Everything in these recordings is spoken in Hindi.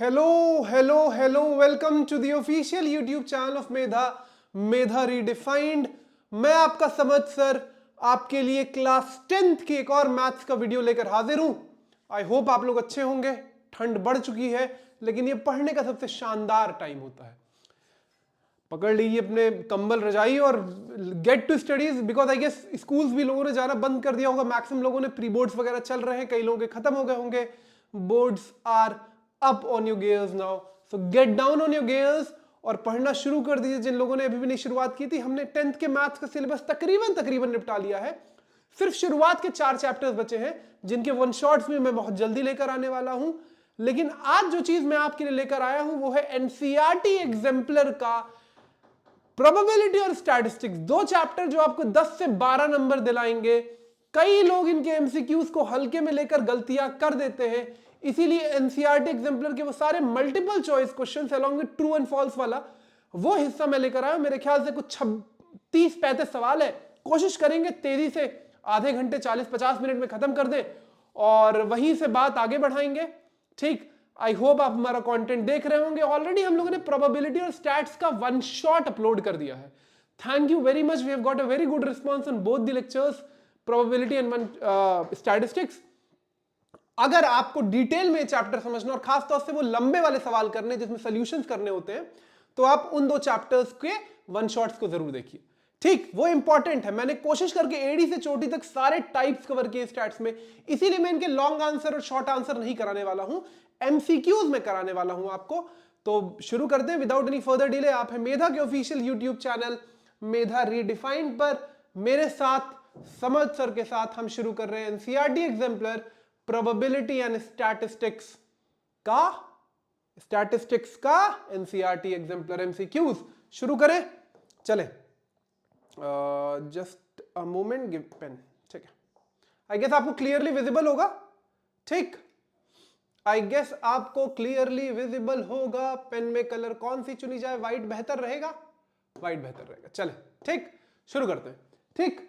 Hello, hello, hello. Welcome to the official YouTube channel of Medha redefined. मैं आपका समझ सर आपके लिए क्लास 10th की एक और मैथ्स का वीडियो लेकर हाजिर हूं। आई होप आप लोग अच्छे होंगे। ठंड बढ़ चुकी है लेकिन ये पढ़ने का सबसे शानदार टाइम होता है। पकड़ लीजिए अपने कंबल रजाई और get to studies, because I guess schools भी लोगों ने जाना बंद कर दिया होगा। मैक्सिमम लोगों ने प्री बोर्ड्स वगैरह चल रहे हैं, कई लोगों के खत्म हो गए होंगे। Boards are up on your gears now, so get down on your gears और पढ़ना शुरू कर दीजिए। जिन लोगों ने अभी भी नहीं शुरुआत की थी, हमने 10th के मैथ्स का सिलेबस तकरीबन निपटा लिया है। सिर्फ शुरुआत के 4 चैप्टर्स बचे हैं जिनके वन शॉट्स भी मैं बहुत जल्दी लेकर आने वाला हूं। लेकिन आज जो चीज मैं आपके लिए लेकर आया हूं वो है एनसीईआरटी एग्जाम्पलर का प्रोबेबिलिटी और स्टैटिस्टिक्स। 2 चैप्टर जो आपको 10 से 12 नंबर दिलाएंगे। कई लोग इनके एमसीक्यूज को हल्के में लेकर गलतियां कर देते हैं, इसीलिए एनसीईआरटी एग्जाम्पलर के वो सारे multiple choice questions along with true and false वाला वो हिस्सा मैं लेकर आया हूं। मेरे ख्याल से कुछ 30-35 सवाल है। कोशिश करेंगे तेजी से आधे घंटे 40-50 मिनट में खत्म कर दें और वहीं से बात आगे बढ़ाएंगे। ठीक, आई होप आप हमारा कंटेंट देख रहे होंगे। ऑलरेडी हम लोगों ने प्रोबेबिलिटी और स्टैट्स का वन शॉट अपलोड कर दिया है। Thank you very much, we have got a very good response on both the lectures, probability and statistics. अगर आपको डिटेल में चैप्टर समझना और खास तौर से वो लंबे वाले सवाल करने जिसमें सॉल्यूशंस करने होते हैं, तो आप उन 2 चैप्टर्स के वन शॉट्स को जरूर देखिए। ठीक, वो इंपॉर्टेंट है। मैंने कोशिश करके एडी से चोटी तक सारे टाइप्स कवर किए स्टैट्स में, इसीलिए मैं इनके लॉन्ग आंसर और शॉर्ट आंसर नहीं कराने वाला हूं, एमसीक्यूज में कराने वाला हूं आपको। तो शुरू करते हैं विदाउट एनी फर्दर डिले। आप है मेधा के ऑफिशियल यूट्यूब चैनल मेधा रीडिफाइंड पर मेरे साथ समझ सर के साथ हम शुरू कर रहे हैं NCERT exemplar probability and statistics का एनसीईआरटी एग्जाम्पलर एमसीक्यूज। शुरू करें, चले। Just a moment, give pen. ठीक है, आई गेस आपको क्लियरली विजिबल होगा। ठीक, आई गेस आपको क्लियरली विजिबल होगा। पेन में कलर कौन सी चुनी जाए? व्हाइट बेहतर रहेगा? व्हाइट बेहतर रहेगा। चले, ठीक, शुरू करते हैं। ठीक,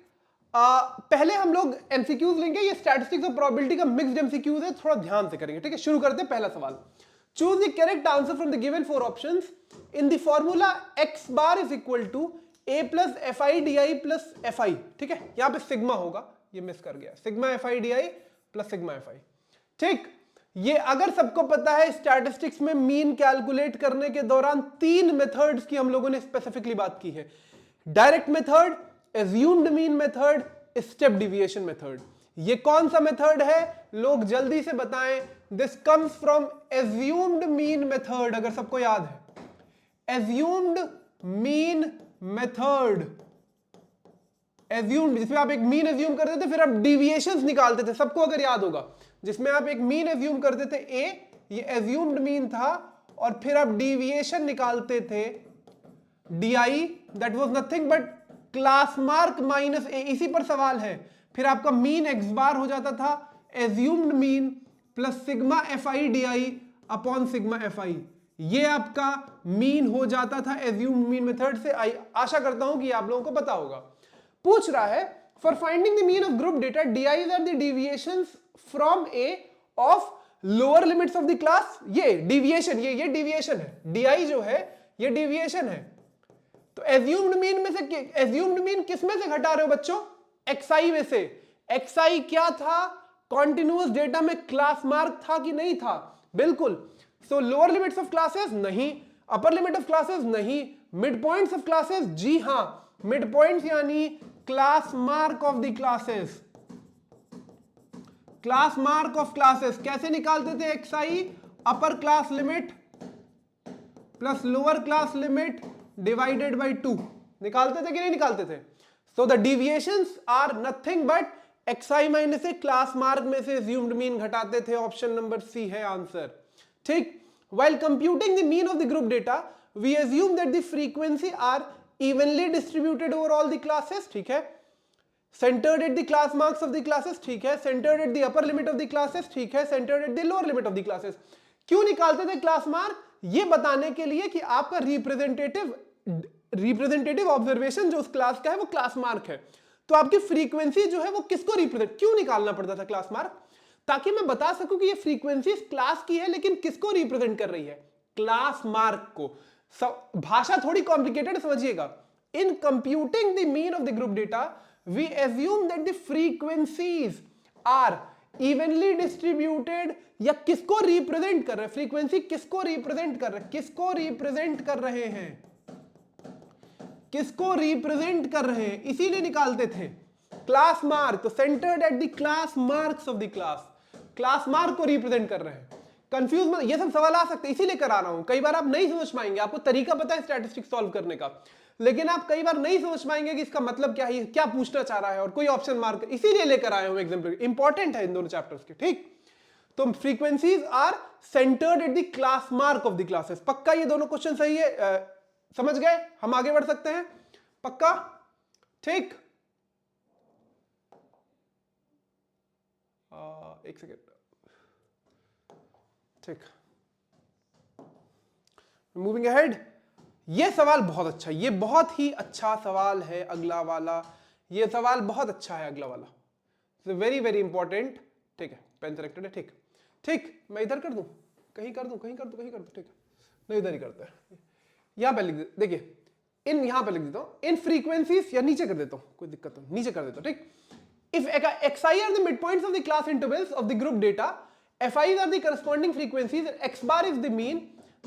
पहले हम लोग एमसीक्यूज लेंगे। ये स्टैटिस्टिक्स और प्रोबेबिलिटी का मिक्स्ड एमसीक्यूज है, थोड़ा ध्यान से करेंगे। ठीक है, शुरू करते हैं। पहला सवाल, choose the correct answer from the given 4 options in the formula x bar is equal to a plus f i d i plus f i. ठीक है, यहां पे सिग्मा होगा, ये मिस कर गया, sigma F i d i plus sigma F i. ठीक, ये अगर सबको पता है, स्टैटिस्टिक्स में मीन कैलकुलेट करने के दौरान 3 मेथड्स की हम लोगों ने स्पेसिफिकली बात की है। Direct method, assumed mean method, step deviation method. ये कौन सा मेथड है? लोग जल्दी से बताएं। This comes from assumed mean method, अगर सबको याद है। एज्यूम्ड मीन मेथड, एज्यूम्ड जिसमें आप एक मीन एज्यूम करते थे, फिर आप डिविएशंस निकालते थे। सबको अगर याद होगा, जिसमें आप एक मीन एज्यूम करते थे ए, ये एज्यूम्ड मीन था, और फिर आप डिविएशन निकालते थे D I, that was nothing but class mark minus A. इसी पर सवाल है। फिर आपका मीन एक्स बार हो जाता था assumed mean plus sigma F i d I upon sigma F I. ये आपका मीन हो जाता था एज्यूम्ड मीन मेथड से। आशा करता हूं कि आप लोगों को पता होगा। पूछ रहा है for finding the mean of group data D I R the deviations from A of lower limits of the class. ये डिविएशन, ये डिविएशन है। डी आई जो है ये डिविएशन है। तो एज्यूम्ड मीन में से, एज्यूम्ड मीन किस में से घटा रहे हो बच्चों? एक्सआई में से। एक्सआई क्या था? कॉन्टिन्यूअस डेटा में क्लास मार्क था कि नहीं था? बिल्कुल। So lower limits of classes नहीं, अपर लिमिट ऑफ क्लासेस नहीं, मिड पॉइंट्स ऑफ क्लासेस जी हां, मिड पॉइंट्स यानी class mark of the classes. Class mark of classes कैसे निकालते थे? X i upper class limit plus lower class limit divided by 2। निकालते थे कि नहीं निकालते थे? So the deviations are nothing but XI minus A, class mark में से एज्यूम्ड मीन घटाते थे। ऑप्शन नंबर सी है आंसर। ठीक, while computing the mean of the group data we assume that the frequency are evenly distributed over all the classes। ठीक है, centered at the class marks of the classes। ठीक है, centered at the upper limit of the classes। ठीक है, centered at the lower limit of the classes। क्यों निकालते थे क्लास मार्क? ये बताने के लिए कि आपका रिप्रेजेंटेटिव ऑब्जर्वेशन जो उस क्लास का है वो क्लास मार्क है। तो आपकी फ्रीक्वेंसी जो है वो किसको रिप्रेजेंट, क्यों निकालना पड़ता था क्लास मार्क? ताकि मैं बता सकूं कि ये फ्रीक्वेंसी क्लास की है, लेकिन किसको रिप्रेजेंट कर रही है? क्लास मार्क को। भाषा थोड़ी कॉम्प्लिकेटेड समझिएगा। In computing the mean of the group data we assume that the frequencies are evenly distributed. या किसको रिप्रेजेंट कर रहे हैं? फ्रीक्वेंसी किसको रिप्रेजेंट कर रहे हैं? किसको रिप्रेजेंट कर रहे हैं? किसको रिप्रेजेंट कर रहे हैं? इसीलिए निकालते थे class mark, centred at the class marks of the class. Class mark को रिप्रेजेंट कर रहे हैं। कंफ्यूज मत, ये सब सवाल आ सकते हैं, इसीलिए करा रहा हूं। कई बार आप नहीं समझ पाएंगे, आपको तरीका पता है स्टैटिस्टिक्स सॉल्व करने का, लेकिन आप कई बार नहीं समझ पाएंगे कि इसका मतलब क्या है, क्या पूछना चाह रहा है, और कोई ऑप्शन मार्क, इसीलिए लेकर आए हूं एग्जाम्पल। इंपॉर्टेंट है इन दोनों चैप्टर्स के, ठीक। तो frequencies are centred at the class mark of the classes. पक्का ये दोनों क्वेश्चन सही है? समझ गए? हम आगे बढ़ सकते हैं? पक्का? ठीक। एक सेकेंड, ठीक। Moving ahead. ये सवाल बहुत अच्छा, ये बहुत ही अच्छा सवाल है अगला वाला। ये सवाल बहुत अच्छा है अगला वाला, वेरी वेरी इंपॉर्टेंट। ठीक है, पेन सेलेक्टेड है, ठीक। ठीक, मैं इधर कर दूं, कहीं कर दूं, कहीं कर दूं, कहीं कर दूं, ठीक है। नहीं, इधर ही करते हैं। यहां पे लिख दे, देखिए इन, यहां पे लिख देता हूं इन फ्रीक्वेंसीज, या नीचे कर देता हूं, कोई दिक्कत नहीं, नीचे कर देता हूं, ठीक। If xi are the midpoints of the class intervals of the group data, fi's are the corresponding frequencies, and x bar is the mean,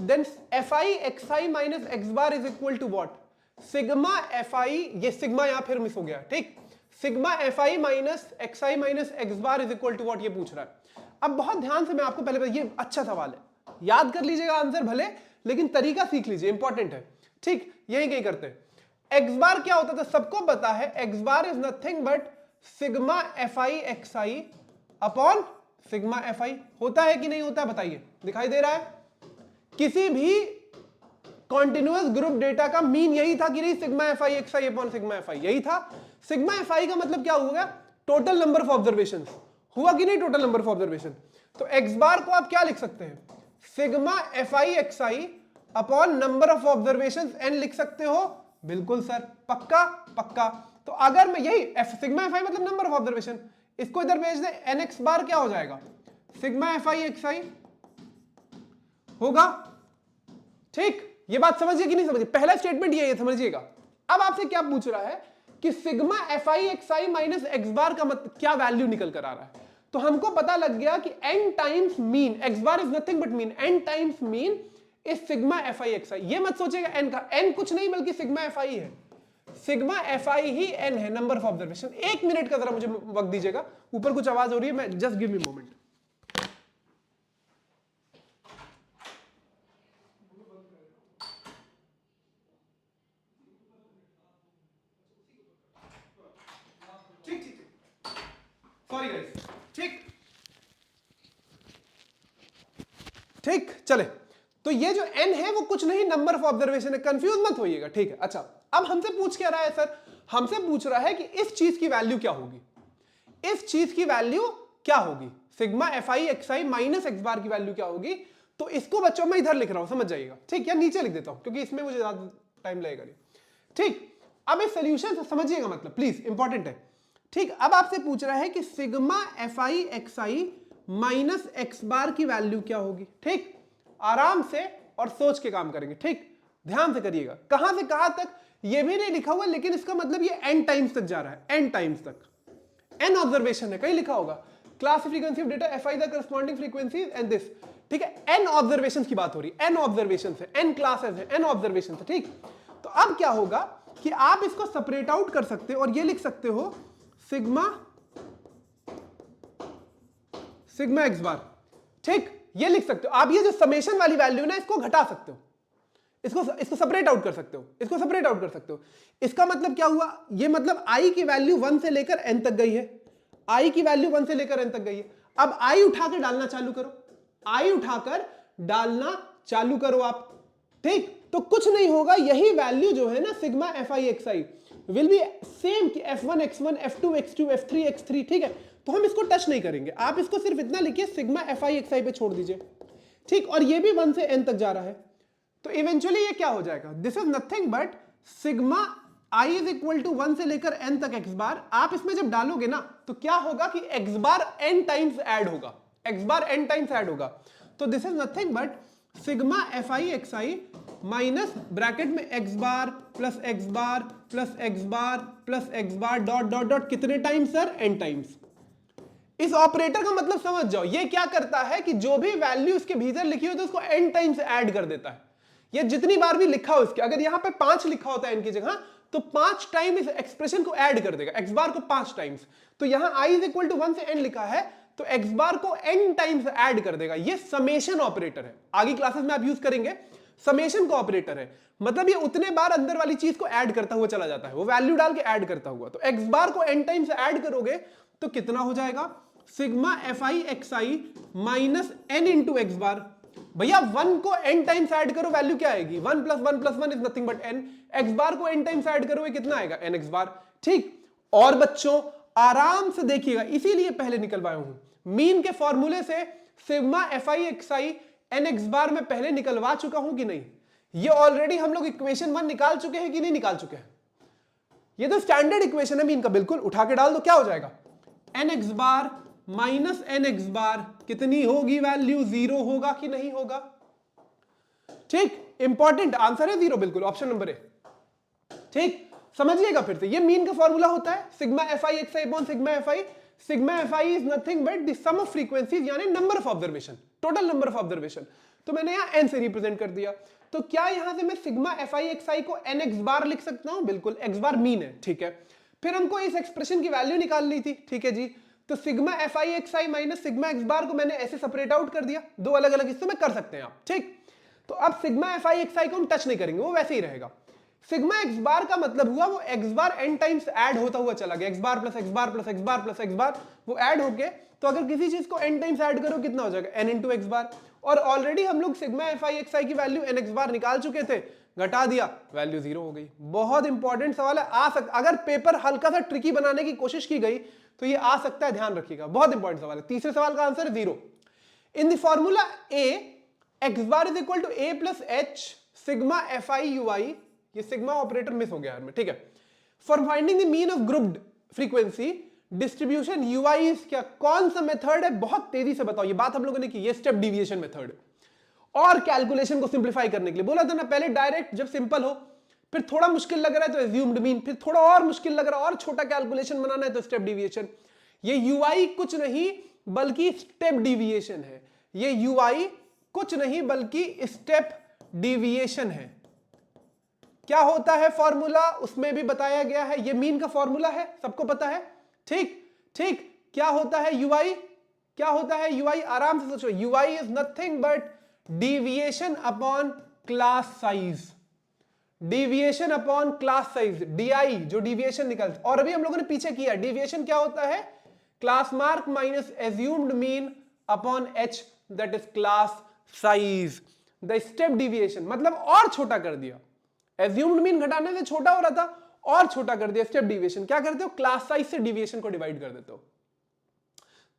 then fi xi minus x bar is equal to what? Sigma fi, ये सिग्मा यहां फिर मिस हो गया, ठीक। Sigma fi minus xi minus x bar is equal to what, ये पूछ रहा है। अब बहुत ध्यान से मैं आपको पहले, ये अच्छा सवाल है, याद कर लीजिएगा आंसर भले, लेकिन तरीका सीख लीजिए, इंपॉर्टेंट है, ठीक। यही कहीं करते हैं। x बार क्या होता था, सबको पता है, x bar is nothing but sigma fi xi upon sigma fi। होता है कि नहीं होता है बताइए, दिखाई दे रहा है? किसी भी कॉन्टिन्यूअस ग्रुप डेटा का मीन यही था कि नहीं? Sigma fi xi upon sigma fi, यही था। सिग्मा fi का मतलब क्या हुआ? Total number of observation. हुआ कि नहीं टोटल नंबर ऑफ ऑब्जर्वेशन? तो x बार को आप क्या लिख सकते हैं? Sigma fi xi upon number of observation n लिख सकते हो। बिल्कुल सर, पक्का पक्का। तो अगर मैं यही सिग्मा fi मतलब नंबर ऑफ ऑब्जर्वेशन, इसको इधर भेज दे, nx बार क्या हो जाएगा? सिग्मा fi xi होगा, ठीक। ये बात समझिए कि नहीं समझिए? पहला स्टेटमेंट ये समझिएगा। अब आपसे क्या पूछ रहा है कि sigma fi xi minus X bar का मतलब क्या वैल्यू निकल कर आ रहा है? तो हमको पता लग गया कि n times mean, x bar is nothing but mean, n times mean is sigma fi xi। ये मत सोचिएगा n का, n कुछ नहीं बल्कि सिग्मा fi है। सिग्मा fi ही n है, नंबर ऑफ ऑब्जर्वेशन। एक मिनट का जरा मुझे वक्त दीजिएगा, ऊपर कुछ आवाज हो रही है, मैं जस्ट गिव मी मोमेंट। ठीक ठीक ठीक, सॉरी गाइस, ठीक ठीक। चले, तो ये जो n है वो कुछ नहीं, नंबर ऑफ ऑब्जर्वेशन है, कंफ्यूज मत होइएगा, ठीक है। अच्छा, अब हमसे पूछ क्या रहा है सर? हमसे पूछ रहा है कि इस चीज की वैल्यू क्या होगी? इस चीज की वैल्यू क्या होगी? Sigma fi xi minus X bar की वैल्यू क्या होगी? तो इसको बच्चों मैं इधर लिख रहा हूं, समझ जाइएगा, ठीक। या नीचे लिख देता हूं क्योंकि इसमें मुझे ज्यादा टाइम लगेगा नहीं, ठीक। अब इस सोल्यूशन से समझिएगा, मतलब प्लीज इंपॉर्टेंट है, ठीक। अब आपसे पूछ रहा है कि sigma fi xi minus X bar की वैल्यू क्या होगी, ठीक। आराम से और सोच के काम करेंगे, ठीक। ध्यान से करिएगा, कहां से कहां तक ये भी नहीं लिखा हुआ, लेकिन इसका मतलब ये n टाइम्स तक जा रहा है, n टाइम्स तक। n ऑब्जर्वेशन है, कहीं लिखा होगा class frequency of data fi the corresponding frequencies and this, ठीक है। n ऑब्जर्वेशंस की बात हो रही है, n ऑब्जर्वेशंस है, n क्लासेस है, n ऑब्जर्वेशंस है, ठीक। तो अब क्या होगा कि आप इसको सेपरेट आउट कर सकते हो और ये लिख सकते हो सिग्मा सिग्मा एक्स बार, ठीक। ये लिख सकते हो आप। ये जो समेशन वाली वैल्यू ना, इसको घटा सकते हो, इसको सेपरेट आउट कर सकते हो, इसको सेपरेट आउट कर सकते हो। इसका मतलब क्या हुआ? ये मतलब i की वैल्यू 1 से लेकर n तक गई है, i की वैल्यू 1 से लेकर n तक गई है। अब i उठाकर डालना चालू करो, i उठाकर डालना चालू करो आप, ठीक। तो कुछ नहीं होगा, यही वैल्यू जो है ना sigma fi xi will be same कि f1 x1 f2 x2 f3 x3, ठीक है। तो हम इसको टच नहीं करेंगे, आप इसको सिर्फ इतना लिखिए सिग्मा fi xi पे छोड़ दीजिए, ठीक। और ये भी 1 से n तक जा रहा है, तो इवेंचुअली ये क्या हो जाएगा? This is nothing but sigma i is equal to 1 से लेकर n तक x बार, आप इसमें जब डालोगे ना तो क्या होगा कि x bar n times add होगा, x bar n times add होगा। तो this is nothing but sigma fi xi minus bracket में x bar plus x bar plus x bar plus x bar dot dot dot कितने टाइम्स सर, n टाइम्स। इस ऑपरेटर का मतलब समझ जाओ, ये क्या करता है कि जो भी वैल्यू इसके भीतर लिखी होती है उसको n टाइम्स ऐड कर देता है। ये जितनी बार भी लिखा हो इसके, अगर यहां पे 5 लिखा होता है n की जगह तो 5 टाइम इस एक्सप्रेशन को ऐड कर देगा, x बार को 5 टाइम्स। तो यहां i इज इक्वल टू 1 से n लिखा है तो x बार को n टाइम्स ऐड कर देगा। ये समेशन ऑपरेटर है, आगे क्लासेस में आप यूज करेंगे। समेशन का ऑपरेटर है, मतलब ये उतने बार अंदर वाली चीज को ऐड करता हुआ चला जाता है, वो वैल्यू डाल के ऐड करता हुआ। तो x बार को n टाइम्स ऐड करोगे तो कितना हो जाएगा, sigma fi xi minus n into X bar. भैया 1 को n टाइम्स ऐड करो, वैल्यू क्या आएगी, 1 plus 1 plus 1 is nothing but n। x bar को n टाइम्स ऐड करोगे कितना आएगा, n x बार। ठीक, और बच्चों आराम से देखिएगा, इसीलिए पहले निकलवाया हूं, मीन के फॉर्मूले से sigma fi xi n x बार में पहले निकलवा चुका हूं कि नहीं। ये ऑलरेडी हम लोग इक्वेशन 1 निकाल चुके हैं कि नहीं निकाल चुके हैं। ये तो स्टैंडर्ड इक्वेशन है मीन का, बिल्कुल उठा के डाल दो, क्या हो जाएगा, n x बार माइनस एन एक्स बार कितनी होगी वैल्यू, 0 होगा कि नहीं होगा। ठीक, इंपॉर्टेंट आंसर है 0, बिल्कुल ऑप्शन नंबर ए। ठीक, समझिएगा फिर से, ये मीन का फॉर्मूला होता है sigma fi xi upon sigma fi। Sigma fi is nothing but the sum of frequencies, यानी number of observation, total number of observation. तो मैंने यहां n से रिप्रेजेंट कर दिया, तो क्या यहां से मैं सिग्मा fi xi को n x बार लिख सकता हूं, बिल्कुल, x बार मीन है। ठीक है, फिर हमको इस एक्सप्रेशन की वैल्यू निकालनी थी, ठीक है जी। तो sigma fi xi minus sigma x bar को मैंने ऐसे सेपरेट आउट कर दिया, दो अलग अलग हिस्सों में कर सकते हैं आप। ठीक, तो अब सिग्मा fi xi को हम टच नहीं करेंगे, वो वैसे ही रहेगा। सिग्मा x बार का मतलब हुआ वो x bar n times add होता हुआ चला गया, x bar plus x bar plus x bar plus x बार, वो ऐड हो गए। तो अगर किसी चीज को n टाइम्स ऐड करो कितना हो जाएगा, n इंटू एक्स बार। और ऑलरेडी हम लोग सिग्मा fi xi की वैल्यू n x बार निकाल चुके थे, घटा दिया, वैल्यू 0 हो गई। बहुत इंपॉर्टेंट सवाल है, आ सकता, अगर पेपर हल्का सा ट्रिकी बनाने की कोशिश की गई तो ये आ सकता है, ध्यान रखिएगा, बहुत इंपॉर्टेंट सवाल है। तीसरे सवाल का आंसर है 0। In the formula a x bar is equal to a plus h sigma fi ui, ये सिग्मा ऑपरेटर मिस हो गया यार में, ठीक है। For finding the mean of grouped frequency distribution ui is क्या, कौन सा मेथड है, बहुत तेजी से बताओ। ये बात हम लोगों ने की, ये स्टेप डिविएशन मेथड। और कैलकुलेशन को सिंप्लीफाई करने के लिए बोला था ना, पहले डायरेक्ट जब सिंपल हो, फिर थोड़ा मुश्किल लग रहा है तो एज्यूम्ड मीन, फिर थोड़ा और मुश्किल लग रहा है और छोटा कैलकुलेशन बनाना है तो स्टेप डिविएशन। ये ui कुछ नहीं बल्कि स्टेप डिविएशन है, ये ui कुछ नहीं बल्कि स्टेप डिविएशन है। क्या होता है फॉर्मूला, उसमें भी बताया गया है, ये मीन का फॉर्मूला है, सबको पता है। ठीक ठीक, क्या होता है ui, क्या होता है ui, आराम से सोचो, ui is nothing but deviation upon class size, deviation upon class size, di जो डिविएशन निकल। और अभी हम लोगों ने पीछे किया, डिविएशन क्या होता है, class mark minus assumed mean upon h, that is class size. The step deviation मतलब और छोटा कर दिया, एज्यूम्ड मीन घटाने से छोटा हो रहा था और छोटा कर दिया। स्टेप डिविएशन क्या करते हो, क्लास साइज से डिविएशन को डिवाइड कर देते हो।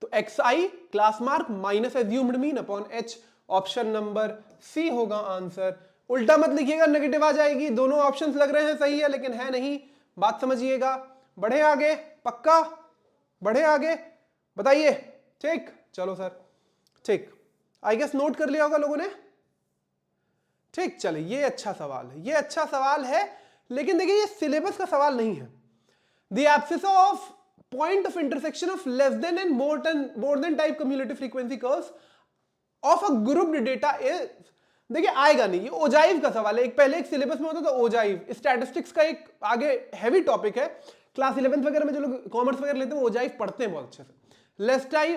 तो xi class mark minus assumed mean upon h, option number C होगा आंसर। उल्टा मत लिखिएगा, नेगेटिव आ जाएगी। दोनों ऑप्शंस लग रहे हैं सही है लेकिन है नहीं, बात समझिएगा। बढ़े आगे, पक्का बढ़े आगे, बताइए। ठीक, चलो सर, ठीक, आई गेस नोट कर लिया होगा लोगों ने। ठीक, चले, ये अच्छा सवाल है, ये अच्छा सवाल है, लेकिन देखिए ये सिलेबस का सवाल नहीं है। The abscess of point of intersection of less than and more than type cumulative frequency curves of a grouped data is, देखिए आएगा नहीं, ये ओजाइव का सवाल है। एक पहले एक सिलेबस में होता था ओजाइव, स्टैटिस्टिक्स का एक आगे हैवी टॉपिक है, क्लास 11th वगैरह में जो लोग कॉमर्स वगैरह लेते हैं वो ओजाइव पढ़ते हैं बहुत अच्छे से।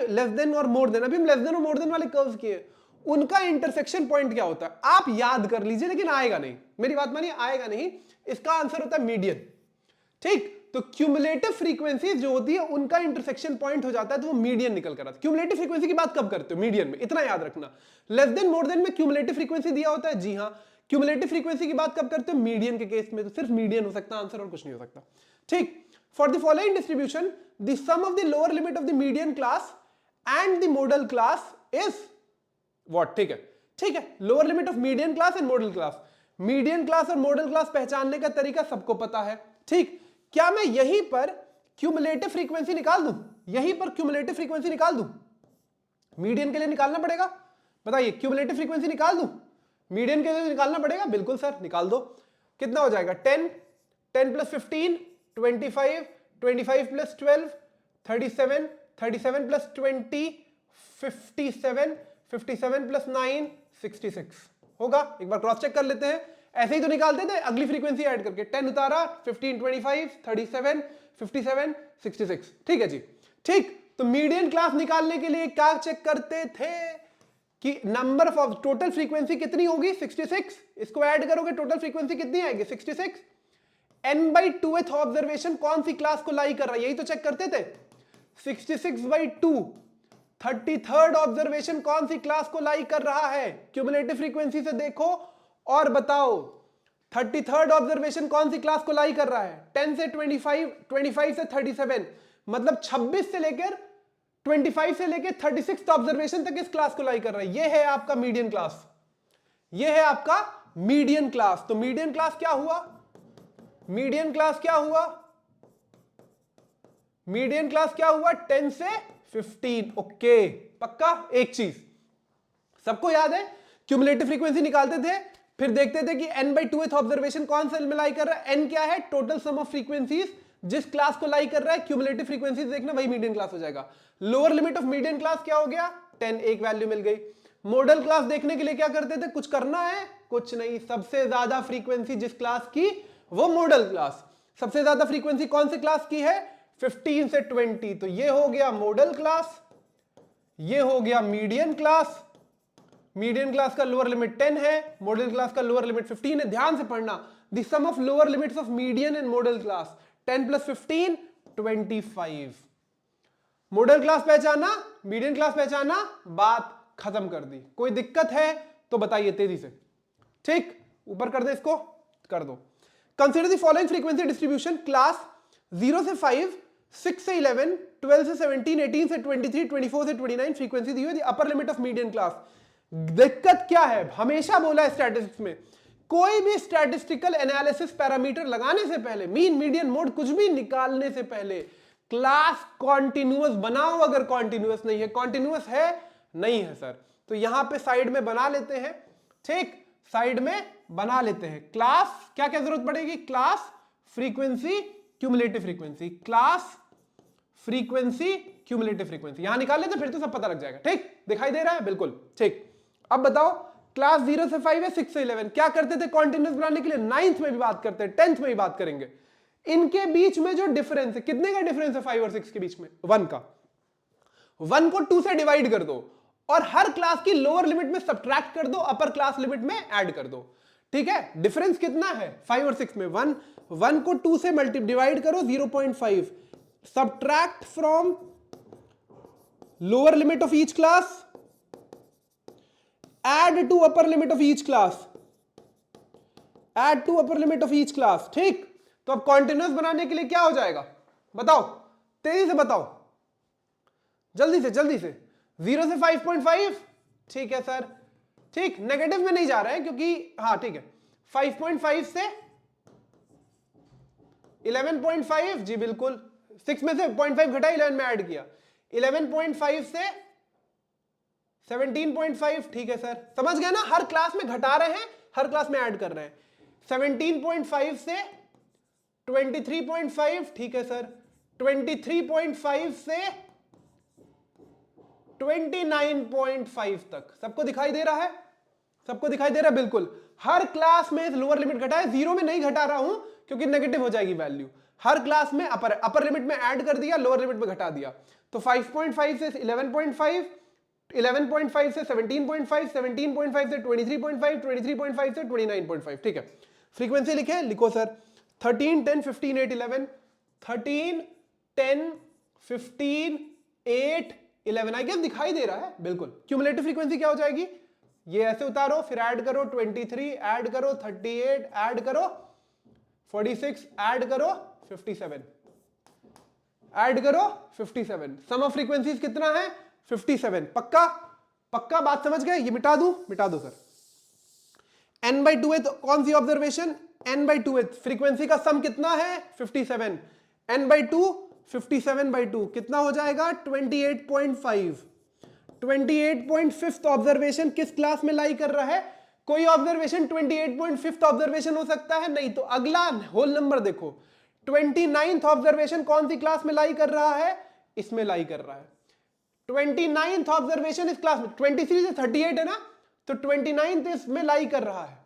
लेस देन और मोर देन, अभी हम लेस देन और मोर देन वाले कर्व्स किए, उनका इंटरसेक्शन पॉइंट क्या होता है आप याद कर लीजिए, लेकिन आएगा नहीं, मेरी बात मानिए, आएगा नहीं। इसका आंसर होता है मीडियन। ठीक, तो क्यूमुलेटिव फ्रीक्वेंसी जो होती है उनका इंटरसेक्शन पॉइंट हो जाता है तो वो मीडियन निकल कर आता है। क्यूमुलेटिव फ्रीक्वेंसी की बात कब करते हो, मीडियन में, इतना याद रखना। लेस देन मोर देन में क्यूमुलेटिव फ्रीक्वेंसी दिया होता है, जी हाँ। क्यूमुलेटिव फ्रीक्वेंसी की बात कब करते हो, मीडियन के केस में, तो सिर्फ मीडियन हो सकता है आंसर और कुछ नहीं हो सकता। ठीक, for the following distribution the sum of the lower limit of the median class and the modal class is what. ठीक है, ठीक है, lower limit of median class and modal class. Median class और मॉडल क्लास पहचानने का तरीका सबको पता है, ठीक, क्या मैं यहीं पर क्यूमुलेटिव फ्रीक्वेंसी निकाल दूं? यहीं पर क्यूमुलेटिव फ्रीक्वेंसी निकाल दूं? मीडियन के लिए निकालना पड़ेगा, बताइए क्यूमुलेटिव फ्रीक्वेंसी निकाल दूं? मीडियन के लिए निकालना पड़ेगा, बिल्कुल सर निकाल दो। कितना हो जाएगा? 10, 10 प्लस 15 25, 25 प्लस 12 37, 37 प्लस 20 57, 57 प्लस 9 66 होगा। एक बार क्रॉस चेक कर लेते हैं। ऐसे ही तो निकालते थे अगली फ्रीक्वेंसी ऐड करके। 10 उतारा, 15 25 37 57 66। ठीक है जी। ठीक, तो मीडियन क्लास निकालने के लिए क्या चेक करते थे कि नंबर ऑफ टोटल फ्रीक्वेंसी कितनी होगी? 66। इसको ऐड करोगे टोटल फ्रीक्वेंसी कितनी आएगी? 66। n/2th ऑब्जर्वेशन कौन सी क्लास को लाई कर रहा है, यही तो चेक करते थे। 66/2 33rd ऑब्जर्वेशन कौन सी क्लास को लाई कर रहा है? क्यूमुलेटिव फ्रीक्वेंसी से देखो और बताओ 33rd ऑब्जर्वेशन कौन सी क्लास को लाई कर रहा है? 10 से 25, 25 से 37, मतलब 26 से लेकर 25 से लेकर 36 ऑब्जर्वेशन तक इस क्लास को लाई कर रहा है। यह है आपका मीडियन क्लास, यह है आपका मीडियन क्लास। तो मीडियन क्लास क्या हुआ? मीडियन क्लास क्या हुआ? मीडियन क्लास क्या हुआ? 10 से 15। ओके, पक्का? एक चीज सबको याद है, क्यूमुलेटिव फ्रीक्वेंसी निकालते थे, फिर देखते थे कि n/2th ऑब्जर्वेशन कौन सा में लाई कर रहा है। n क्या है? टोटल सम ऑफ फ्रीक्वेंसीज जिस क्लास को लाई कर रहा है। क्यूमुलेटिव फ्रीक्वेंसीज देखना, वही मीडियन क्लास हो जाएगा। Lower limit of median class क्या हो गया? 10, एक वैल्यू मिल गई। मॉडल क्लास देखने के लिए क्या करते थे? कुछ करना है? कुछ नहीं, सबसे ज्यादा फ्रीक्वेंसी जिस क्लास की वो मॉडल क्लास। सबसे ज्यादा फ्रीक्वेंसी कौन सी क्लास की है? 15 से 20। तो ये हो गया मॉडल क्लास, ये हो गया मीडियन क्लास। मीडियन क्लास का लोअर लिमिट 10 है, मॉडल क्लास का लोअर लिमिट 15 है। ध्यान से पढ़ना, the sum of lower limits of median and modal class 10 plus 15 25। मॉडल क्लास पहचाना, मीडियन क्लास पहचाना, बात खत्म कर दी। कोई दिक्कत है तो बताइए तेजी से। ठीक, ऊपर कर दे, इसको कर दो। Consider the following frequency distribution class 0 से 5, 6 से 11, 12 से 17, 18 से 23, 24 से 29 फ्रीक्वेंसी दी हुई अपर लिमिट ऑफ मीडियन क्लास। दिक्कत क्या है? हमेशा बोला है स्टैटिस्टिक्स में, कोई भी स्टैटिस्टिकल एनालिसिस पैरामीटर लगाने से पहले, मीन मीडियन मोड कुछ भी निकालने से पहले क्लास कॉन्टिन्यूअस बनाओ। अगर कॉन्टिन्यूअस नहीं है, कॉन्टिन्यूअस है नहीं है सर, तो यहां पे साइड में बना लेते हैं। ठीक, साइड में बना लेते हैं। क्लास क्या क्या जरूरत पड़ेगी? Class frequency cumulative frequency, class frequency cumulative frequency यहां निकाल लेते, फिर तो सब पता लग जाएगा। ठीक, दिखाई दे रहा है? बिल्कुल ठीक। अब बताओ, क्लास 0 से 5 है, 6 से 11 क्या करते थे कॉन्टिन्यूअस बनाने के लिए? 9th में भी बात करते हैं, 10th में भी बात करेंगे। इनके बीच में जो डिफरेंस है, कितने का डिफरेंस है 5 और 6 के बीच में? 1 का। 1 को 2 से डिवाइड कर दो और हर क्लास की लोअर लिमिट में सब्ट्रैक्ट कर दो, अपर क्लास लिमिट में ऐड कर दो। ठीक है, डिफरेंस कितना है 5 और 6 में? 1। 1 को 2 से डिवाइड करो 0.5, subtract from lower limit of each class, add to upper limit of each class, add to upper limit of each class। ठीक, तो अब कॉन्टिन्यूअस बनाने के लिए क्या हो जाएगा बताओ, तेजी से बताओ, जल्दी से जल्दी से। 0 से 5.5, ठीक है सर। ठीक, नेगेटिव में नहीं जा रहा है क्योंकि हाँ ठीक है। 5.5 से 11.5, जी बिल्कुल। 6 में से 0.5 घटा, 11 में ऐड किया। 11.5 से 17.5, ठीक है सर, समझ गए ना? हर क्लास में घटा रहे हैं, हर क्लास में ऐड कर रहे हैं। 17.5 से 23.5, ठीक है सर। 23.5 से 29.5 तक। सबको दिखाई दे रहा है? सबको दिखाई दे रहा है? बिल्कुल। हर क्लास में लोअर लिमिट घटा है, 0 में नहीं घटा रहा हूं क्योंकि नेगेटिव हो जाएगी वैल्यू। हर क्लास में अपर लिमिट में ऐड कर दिया, लोअर लिमिट में घटा दिया। तो 5.5 से 11.5, 11.5 से 17.5, 17.5 से 23.5, 23.5 से 29.5। ठीक है, फ्रीक्वेंसी लिखे, लिखो सर। 13, 10, 15, 8, 11, 13, 10, 15, 8, 11। आई गेस दिखाई दे रहा है? बिल्कुल। क्यूमुलेटिव फ्रीक्वेंसी क्या हो जाएगी? ये ऐसे उतारो, फिर ऐड करो 23, ऐड करो 38, ऐड करो 46, ऐड करो 57, ऐड करो 57। सम ऑफ फ्रीक्वेंसीज कितना है? 57। पक्का? पक्का बात समझ गए? ये मिटा दूं? मिटा दो सर। n/2 है तो कौन सी ऑब्जर्वेशन? n/2 फ्रीक्वेंसी का सम कितना है 57, n/2 57/2 कितना हो जाएगा 28.5। 28.5 ऑब्जर्वेशन किस क्लास में लाई कर रहा है? कोई ऑब्जर्वेशन 28.5 ऑब्जर्वेशन हो सकता है? नहीं। तो अगला होल नंबर देखो, 29th ऑब्जर्वेशन कौन सी क्लास में लाई कर रहा है? इसमें लाई कर रहा है। 29th ऑब्जर्वेशन इस क्लास में, 23 से 38 है ना, तो 29th इसमें लाई कर रहा है।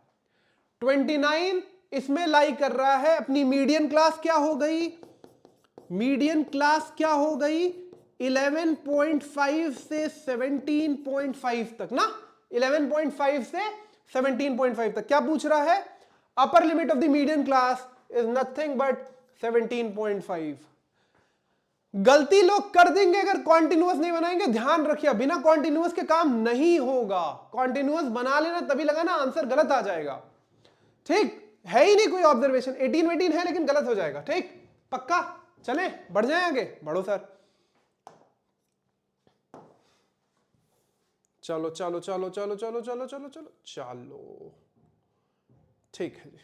29 इसमें लाई कर रहा है। अपनी मीडियन क्लास क्या हो गई? मीडियन क्लास क्या हो गई? 11.5 से 17.5 तक ना, 11.5 से 17.5 तक। क्या पूछ रहा है? अपर limit of the median class is nothing but 17.5। गलती लोग कर देंगे अगर कॉन्टिन्यूअस नहीं बनाएंगे। ध्यान रखिए, बिना कॉन्टिन्यूअस के काम नहीं होगा। कॉन्टिन्यूअस बना लेना तभी लगाना, आंसर गलत आ जाएगा। ठीक है ही नहीं कोई ऑब्जर्वेशन, 18 है लेकिन गलत हो जाएगा। ठीक, पक्का? चले बढ़ जाए आगे, बढ़ो सर। चलो चलो चलो चलो चलो चलो चलो चलो चलो, ठीक है जी,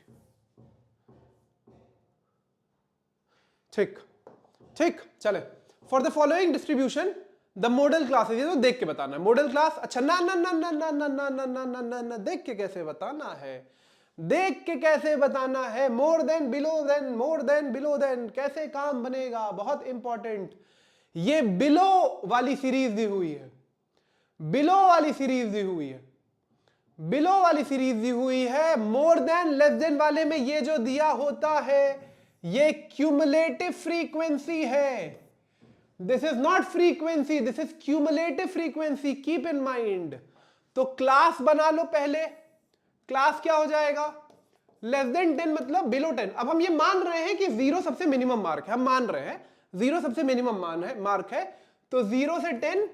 ठीक ठीक। चले, for the following distribution the modal class, ये तो देख के बताना है मॉडल क्लास। अच्छा ना ना ना ना ना ना ना ना ना ना ना ना, देख के कैसे बताना है? देख के कैसे बताना है? More than, below than, more than, below than, कैसे काम बनेगा? बहुत इंपॉर्टेंट। ये बिलो वाली सीरीज दी हुई है, बिलो वाली सीरीज दी हुई है, बिलो वाली सीरीज दी हुई है। मोर देन लेस देन वाले में ये जो दिया होता है ये क्यूमुलेटिव फ्रीक्वेंसी है। This is not frequency, this is cumulative frequency, keep in mind. तो क्लास बना लो पहले। क्लास क्या हो जाएगा? लेस देन 10 मतलब बिलो 10। अब हम ये मान रहे हैं कि 0 सबसे मिनिमम मार्क है, हम मान रहे हैं 0 सबसे मिनिमम मार्क है। तो 0 से 10,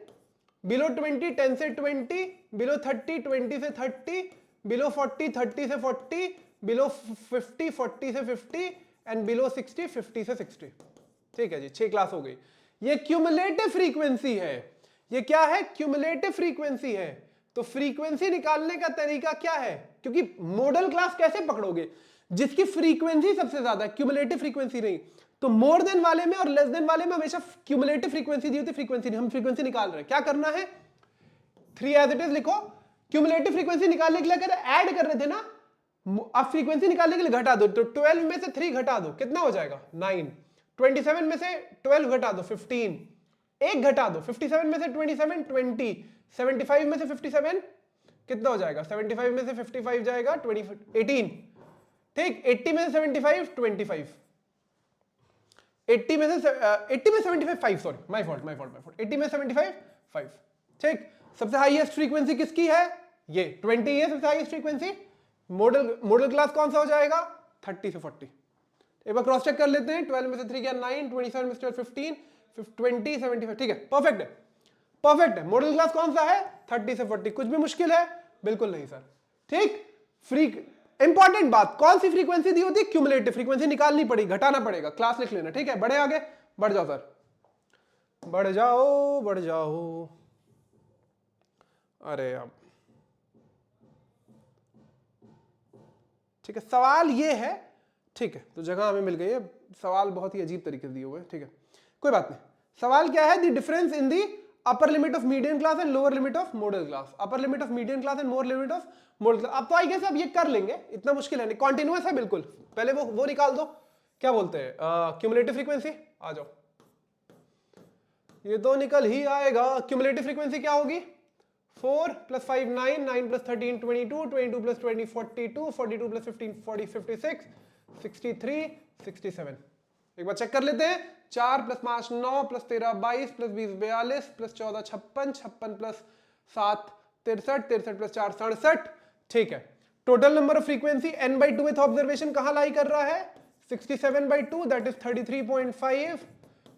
बिलो 20, 10 से 20, बिलो 30, 20 से 30, बिलो 40, 30 से 40, बिलो 50, 40 से 50, एंड बिलो 60, 50 से 60। ठीक है जी, 6 क्लास हो गई। ये क्यूमुलेटिव फ्रीक्वेंसी है। ये क्या है? क्यूमुलेटिव फ्रीक्वेंसी है। तो फ्रीक्वेंसी निकालने का तरीका क्या है? क्योंकि मॉडल क्लास कैसे पकड़ोगे? जिसकी फ्रीक्वेंसी सबसे ज्यादा है, क्यूमुलेटिव फ्रीक्वेंसी नहीं। तो मोर देन वाले में और लेस देन वाले में हमेशा क्यूमुलेटिव फ्रीक्वेंसी दी होती, फ्रीक्वेंसी नहीं। हम फ्रीक्वेंसी निकाल रहे हैं, क्या करना है? 3 एज इट इज लिखो। क्यूमुलेटिव फ्रीक्वेंसी निकालने के लिए अगर ऐड कर रहे थे ना, अब फ्रीक्वेंसी निकालने के लिए घटा दो। तो 12 में से 3 घटा दो, कितना हो जाएगा? 9। 27 में से 12 घटा दो, 15। एक घटा दो, 57 में से 27, 20। 75 में से 57 कितना हो जाएगा? 75 में से 55 जाएगा 18। ठीक, 80 में से 75, 25। 80 में से 75, 5, सॉरी, माय फॉल्ट। 80 में 75, 5। ठीक, सबसे हाईएस्ट फ्रीक्वेंसी किसकी है? ये 20 है सबसे हाईएस्ट फ्रीक्वेंसी। मॉडल क्लास कौन सा हो जाएगा? 30 से 40। एक बार क्रॉस चेक कर लेते हैं। 12 में से 3 गया 9, 27 में से 12, 15, 20, 75। ठीक है, परफेक्ट है, परफेक्ट है। मॉडल क्लास कौन सा है? 30 से 40। कुछ भी मुश्किल है? बिल्कुल नहीं सर। ठीक, इंपॉर्टेंट बात, कौन सी फ्रीक्वेंसी दी होती है? क्यूमुलेटिव फ्रीक्वेंसी निकालनी पड़ेगी, घटाना पड़ेगा। क्लास लिख लेना। ठीक है, बढ़े आगे, बढ़ जाओ सर, बढ़ जाओ बढ़ जाओ। अरे अब ठीक है, सवाल ये है। ठीक है, तो जगह हमें मिल गई है। सवाल बहुत ही अजीब तरीके से दिए हुए हैं। ठीक है, कोई बात नहीं। सवाल क्या है? The difference in the upper limit of median class and lower limit of model class. Upper limit of median class and lower limit of model class. अब तो आई गेस अब ये कर लेंगे, इतना मुश्किल है नहीं, कॉन्टिन्यूअस है बिल्कुल। पहले वो निकाल दो, क्या बोलते हैं, क्यूमुलेटिव फ्रीक्वेंसी। आ जाओ, ये तो निकल ही आएगा। क्यूमुलेटिव फ्रीक्वेंसी क्या होगी? 4 + 5 9, 9 + 13 22, 22 + 20 42, 42 + 15 40 56, 63 67। एक बार चेक कर लेते हैं। 4 + 5 9, + 13 22, + 20 42, + 14 56, 56 + 7 63, 63 + 4 67। ठीक है, total number of frequency n/2th observation कहां लाई कर रहा है? 67/2, दैट इज 33.5।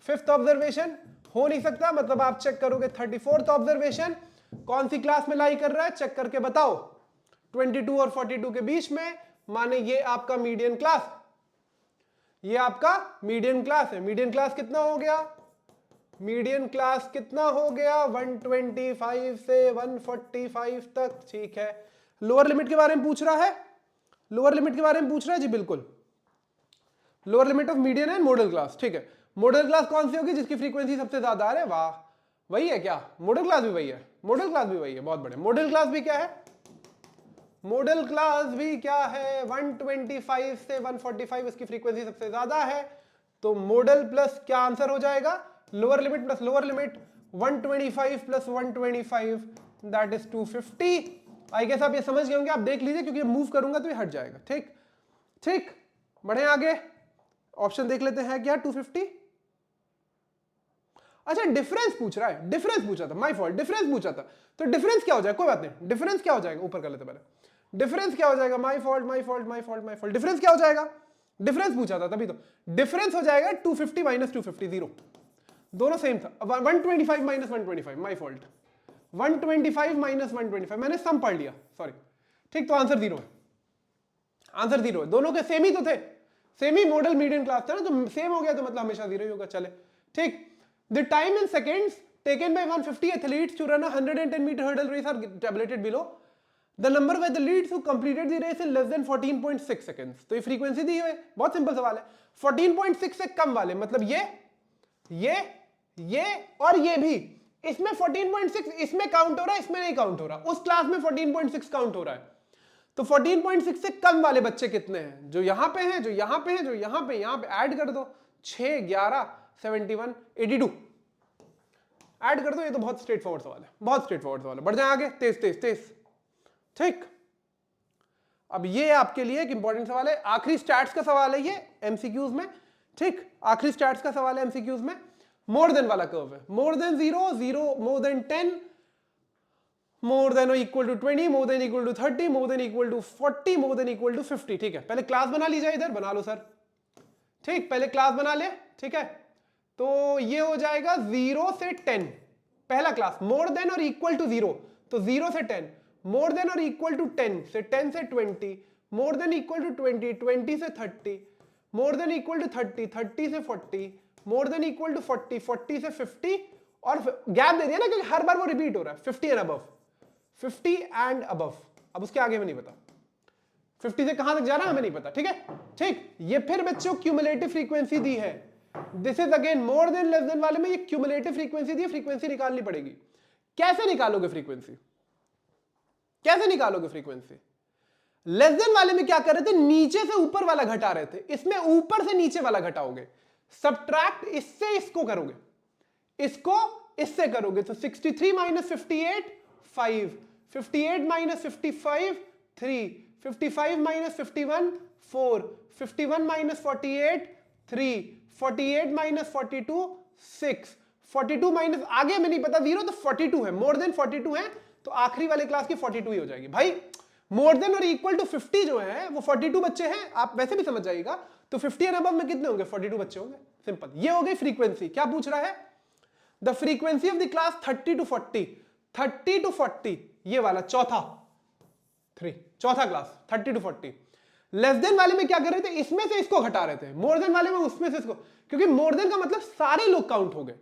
फिफ्थ ऑब्जर्वेशन हो नहीं सकता, मतलब आप चेक करोगे 34th ऑब्जर्वेशन कौन सी क्लास में लाई कर रहा है? चेक करके बताओ। 22 और 42 के बीच में, माने ये आपका मीडियन क्लास, ये आपका मीडियन क्लास है। मीडियन क्लास कितना हो गया? मीडियन क्लास कितना हो गया? 125 से 145 तक। ठीक है, लोअर लिमिट के बारे में पूछ रहा है। लोअर लिमिट के बारे में पूछ रहा है जी, बिल्कुल। Lower limit of median and modal class, ठीक है। मॉडल क्लास कौन सी होगी? जिसकी फ्रीक्वेंसी सबसे ज्यादा आ रहा है, वाह, वही है क्या? मॉडल क्लास भी वही है, मॉडल क्लास भी वही है, बहुत बढ़िया। मॉडल क्लास भी क्या है? मॉडल क्लास भी क्या है? 125 से 145 इसकी फ्रीक्वेंसी सबसे ज्यादा है, तो मॉडल प्लस क्या आंसर हो जाएगा? Lower limit plus lower limit, 125 plus 125 that is 250। I guess आप ये समझ गए होंगे, आप देख लीजिए क्योंकि मूव करूंगा तो ये हट जाएगा। ठीक ठीक, बढ़े आगे। ऑप्शन देख लेते हैं क्या? 250। अच्छा, डिफरेंस पूछ रहा है, डिफरेंस पूछा था, माय फॉल्ट, डिफरेंस पूछा था। तो डिफरेंस क्या हो जाएगा? कोई बात नहीं, डिफरेंस क्या हो जाएगा? ऊपर कर लेते पहले। डिफरेंस क्या हो जाएगा? My fault my fault my fault my fault. Difference क्या हो जाएगा? डिफरेंस पूछा था तभी तो। डिफरेंस हो जाएगा 250 माइनस 250, जीरो। दोनों सेम था। 125 माइनस 125, माय फॉल्ट। 125 माइनस 125, मैंने सम पढ़ लिया, सॉरी। ठीक, तो आंसर जीरो है, आंसर जीरो है। दोनों के सेम ही तो थे, सेम ही मॉडल मीडियम क्लास था ना, तो सेम हो गया तो मतलब हमेशा जीरो ही होगा। चले, ठीक। The time in seconds taken by 150 athletes to run a 110 meter hurdle race are tabulated below. The number of athletes who completed the race in less than 14.6 seconds. तो ये फ्रीक्वेंसी दी हुई है, बहुत सिंपल सवाल है। 14.6 से कम वाले मतलब ये और ये भी, इसमें 14.6 इसमें काउंट हो रहा है, इसमें नहीं काउंट हो रहा। उस क्लास में 14.6 काउंट हो रहा है। तो 14.6 से कम वाले बच्चे कितने हैं? जो यहां पे हैं, जो यहां पे हैं, जो यहां पे ऐड कर दो। 6, 11, 71, 82 ऐड कर दो। ये तो बहुत स्ट्रेट फॉरवर्ड सवाल है, बहुत स्ट्रेट फॉरवर्ड सवाल है। बढ़ जाए आगे, तेज तेज तेज। ठीक, अब ये आपके लिए एक इंपॉर्टेंट सवाल है, आखिरी स्टैट्स का सवाल है ये एमसीक्यूज में। ठीक, आखिरी स्टैट्स का सवाल है एमसीक्यूज में। मोर देन वाला कर्व है, more than 0, 0 more than 10, more than equal to 20, more than equal to 30, more than equal to 40, more than equal to 50। ठीक है, पहले क्लास बना लीजिए, इधर बना लो सर। ठीक, पहले क्लास बना ले। ठीक है, तो ये हो जाएगा 0 से 10, पहला क्लास। मोर देन और इक्वल टू 0, तो 0 से 10, मोर देन और इक्वल टू 10 से 10 से 20, मोर देन इक्वल टू 20, 20 से 30, मोर देन इक्वल टू 30, 30 से 40, मोर देन इक्वल टू 40, 40 से 50, और गैप दे दिया ना क्योंकि हर बार वो रिपीट हो रहा है। 50 एंड अबव, 50 एंड अबव, अब उसके आगे में नहीं पता 50 से कहां तक जा रहा है हमें नहीं पता। ठीक है, ठीक, ये फिर बच्चों क्यूमुलेटिव फ्रीक्वेंसी दी है। This is again more than less than वाले में ये क्यूमुलेटिव फ्रीक्वेंसी दी है, फ्रीक्वेंसी निकालनी पड़ेगी। कैसे निकालोगे फ्रीक्वेंसी? कैसे निकालोगे फ्रीक्वेंसी? लेस देन वाले में क्या कर रहे थे? नीचे से ऊपर वाला घटा रहे थे, इसमें ऊपर से नीचे वाला घटाओगे। सबट्रैक्ट इससे इसको करोगे, इसको इससे करोगे, तो 63 minus 58 5, 58 minus 55 3, 55 minus 51 4, 51 minus 48 3, 48 minus 42 6, 42 minus आगे में नहीं पता 0, तो 42 है, मोर देन 42 है, तो आखिरी वाले क्लास की 42 ही हो जाएगी। भाई मोर देन और इक्वल टू 50 जो है वो 42 बच्चे हैं, आप वैसे भी समझ जाइएगा। तो 50 एंड अबव में कितने होंगे? 42 बच्चे होंगे, सिंपल। ये हो गई फ्रीक्वेंसी। क्या पूछ रहा है? The frequency of the class 30 to 40, 30 to 40, ये वाला चौथा क्लास 30 टू 40। लेस देन वाले में क्या कर रहे थे? इसमें से इसको घटा रहे थे, मोर देन वाले में उसमें से इसको, क्योंकि मोर देन का मतलब सारे लोग काउंट हो गए,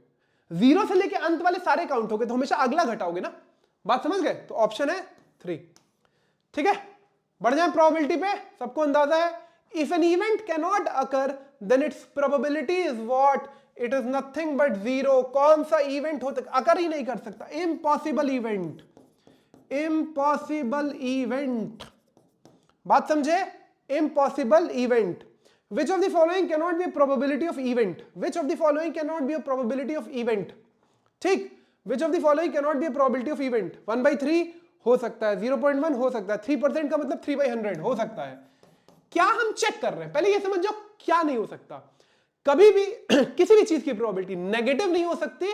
0 से लेके अंत वाले सारे काउंट हो गए, तो हमेशा अगला घटाओगे ना। बात समझ गए? तो ऑप्शन है 3। ठीक है, बढ़ जाए प्रोबेबिलिटी पे, सबको अंदाजा है। If an event can not occur then its probability is what? It is nothing but 0। कौन सा इवेंट हो सकता? अकर ही नहीं कर सकता, इम्पॉसिबल इवेंट, इम्पॉसिबल इवेंट। बात समझे? Impossible event. Which of the following cannot be a probability of event? Which of the following cannot be a probability of event? ठीक, Which of the following cannot be a probability of event? 1/3 हो सकता है, 0.1 हो सकता है, 3% का मतलब 3/100 हो सकता है। क्या हम चेक कर रहे हैं? पहले ये समझ जाओ क्या नहीं हो सकता। कभी भी किसी भी चीज की प्रोबेबिलिटी नेगेटिव नहीं हो सकती,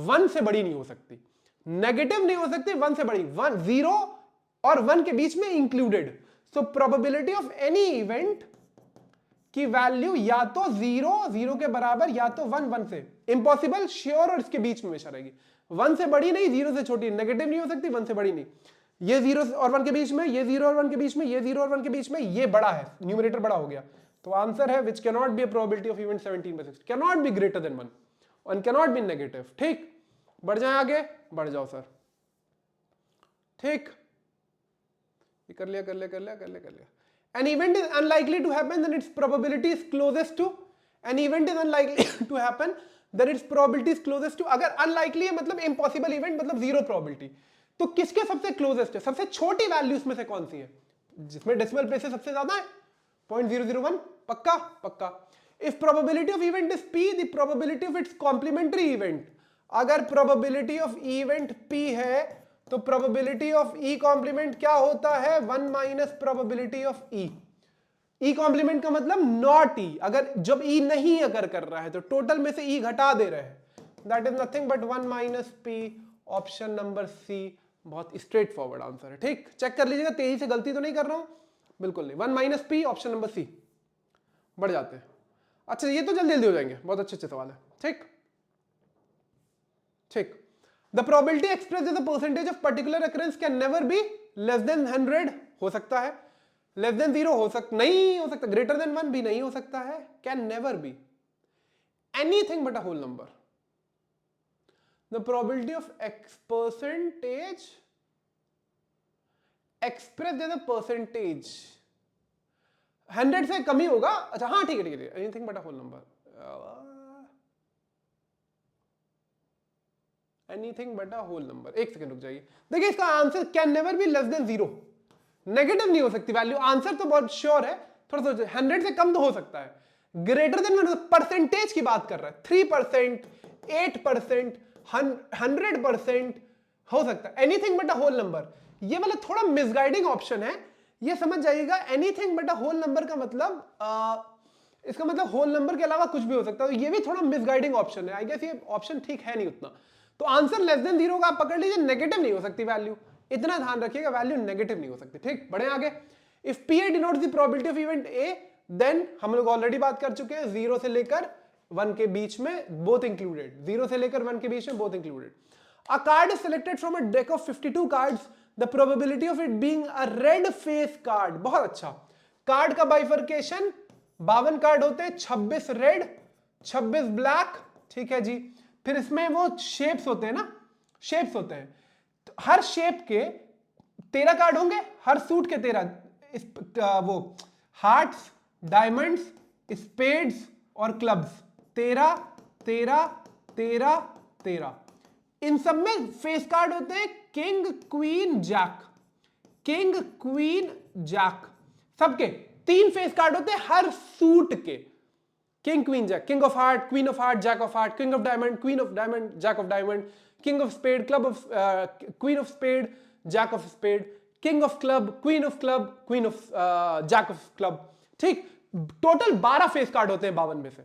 1 से बड़ी नहीं हो सकती। नेगेटिव नहीं हो सकती, 1 से बड़ी, 1 0 और 1 के बीच में included. So probability of any event की वैल्यू या तो 0 के बराबर, या तो 1 से। इम्पॉसिबल श्योर और इसके बीच में हमेशा रहेगी, 1 से बड़ी नहीं, 0 से छोटी। नेगेटिव नहीं हो सकती, 1 से बड़ी नहीं। ये 0 और 1 के बीच में, ये 0 और 1 के बीच में, ये 0 और 1 के बीच में, ये बड़ा है, न्यूमरेटर बड़ा हो गया। तो आंसर है which can not be a probability of event 17/60, can not be greater than 1 और कैन नॉट बी नेगेटिव। ठीक, बढ़ जाए आगे, बढ़ जाओ सर। ठीक, कर लिया। An event is unlikely to happen, then its probability is closest to. An event is unlikely to happen, then its probability is closest to. अगर unlikely है मतलब impossible event मतलब zero probability, तो किसके सबसे closest है? सबसे छोटी वैल्यूज में से कौन सी है? जिसमें डेसिमल प्लेस सबसे ज्यादा है 0.001. पक्का पक्का. If probability of event is p, the probability of its complementary event. अगर probability of event p है तो probability of e complement क्या होता है? 1 minus probability of e. e complement का मतलब not e. अगर जब e नहीं अगर कर रहा है तो टोटल में से e घटा दे रहे हैं. That is nothing but 1 minus p. Option number C बहुत स्ट्रेट फॉरवर्ड आंसर है. ठीक, चेक कर लीजिएगा, तेजी से गलती तो नहीं कर रहा हूं, बिल्कुल नहीं. 1 minus p, option number C. बढ़ जाते हैं. अच्छा, ये तो जल्दी जल्दी हो जाएंगे, बहुत अच्छे अच्छे सवाल है. ठीक ठीक. The probability express as a percentage of particular occurrence can never be less than 100. हो सकता है. लेस देन 0 हो सकता नहीं, हो सकता. ग्रेटर देन 1 भी नहीं हो सकता है. Can never be anything but a whole number. The probability of x percentage express as a percentage 100 से कम ही होगा. अच्छा हाँ ठीक है ठीक है. Anything but a whole number. Anything but a whole number. एक सेकंड रुक जाइए. देखिए इसका answer can never be less than 0. Negative नहीं हो सकती वैल्यू. आंसर तो बहुत श्योर है. थोड़ा सा 100 से कम तो हो सकता है. ग्रेटर देन परसेंटेज की बात कर रहा है. 3%, 8%, 100% हो सकता है. Anything but a whole number, ये वाला थोड़ा मिसगाइडिंग ऑप्शन है, ये समझ जाइएगा. Anything but a whole number का मतलब इसका मतलब होल नंबर के अलावा कुछ भी हो सकता है. ये भी थोड़ा मिसगाइडिंग ऑप्शन है. आई गेस ये ऑप्शन ठीक है नहीं उतना. तो आंसर लेस देन 0 का आप पकड़ लीजिए. नेगेटिव नहीं हो सकती वैल्यू, इतना ध्यान रखिएगा. वैल्यू नेगेटिव नहीं हो सकती. ठीक, बढ़े आगे. If P A denotes the probability of event A, then हम लोग ऑलरेडी बात कर चुके हैं 0 से लेकर 1 के बीच में बोथ इंक्लूडेड. 0 से लेकर 1 के बीच में both included. A card is selected from a deck of 52 cards. The probability of it being a red face card. बहुत अच्छा. कार्ड का बाइफर्केशन 52 कार्ड होते हैं. 26 रेड, 26 ब्लैक. ठीक है जी. फिर इसमें वो शेप्स होते हैं ना, शेप्स होते हैं. तो हर शेप के 13 कार्ड होंगे. हर सूट के 13. वो हार्ट्स, डायमंड्स, स्पेड्स और क्लब्स. 13 13 13 13. इन सब में फेस कार्ड होते हैं king, queen, jack. King, queen, jack सबके 3 फेस कार्ड होते हैं हर सूट के. King, queen, jack. King of heart, queen of heart, jack of heart. King of diamond, queen of diamond, jack of diamond. King of spade, club of queen of spade, jack of spade. King of club, queen of club, queen of jack of club. ठीक, टोटल 12 फेस कार्ड होते हैं 52 में से.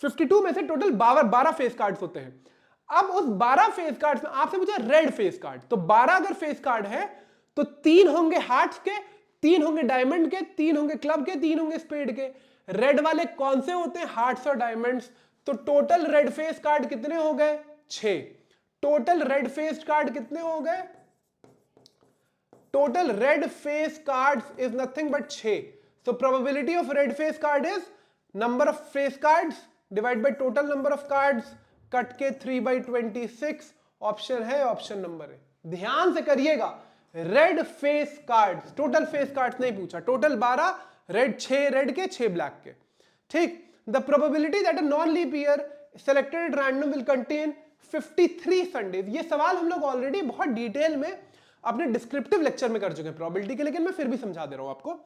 52 में से टोटल 12 फेस कार्ड्स होते हैं. अब उस 12 फेस कार्ड्स में आपसे पूछा रेड फेस कार्ड. तो 12 अगर फेस कार्ड है तो 3 होंगे हार्ट्स के, 3 होंगे डायमंड के, 3 होंगे क्लब के, 3 होंगे स्पेड के. रेड वाले कौन से होते हैं? हार्ट्स और डायमंड्स. तो टोटल रेड फेस कार्ड कितने हो गए? 6. टोटल रेड फेस कार्ड कितने हो गए? Total red face cards is nothing but 6. So probability of red face card is number of face cards divide by total number of cards, cut के 3/26. ऑप्शन है ऑप्शन नंबर है. ध्यान से करिएगा. Red face cards, total face cards नहीं पूछा. टोटल 12, रेड 6 रेड के, 6 ब्लैक के. ठीक. The probability that a non leap year selected at random will contain 53 Sundays. ये सवाल हम लोग ऑलरेडी बहुत डिटेल में अपने डिस्क्रिप्टिव लेक्चर में कर चुके हैं प्रोबेबिलिटी के, लेकिन मैं फिर भी समझा दे रहा हूं आपको.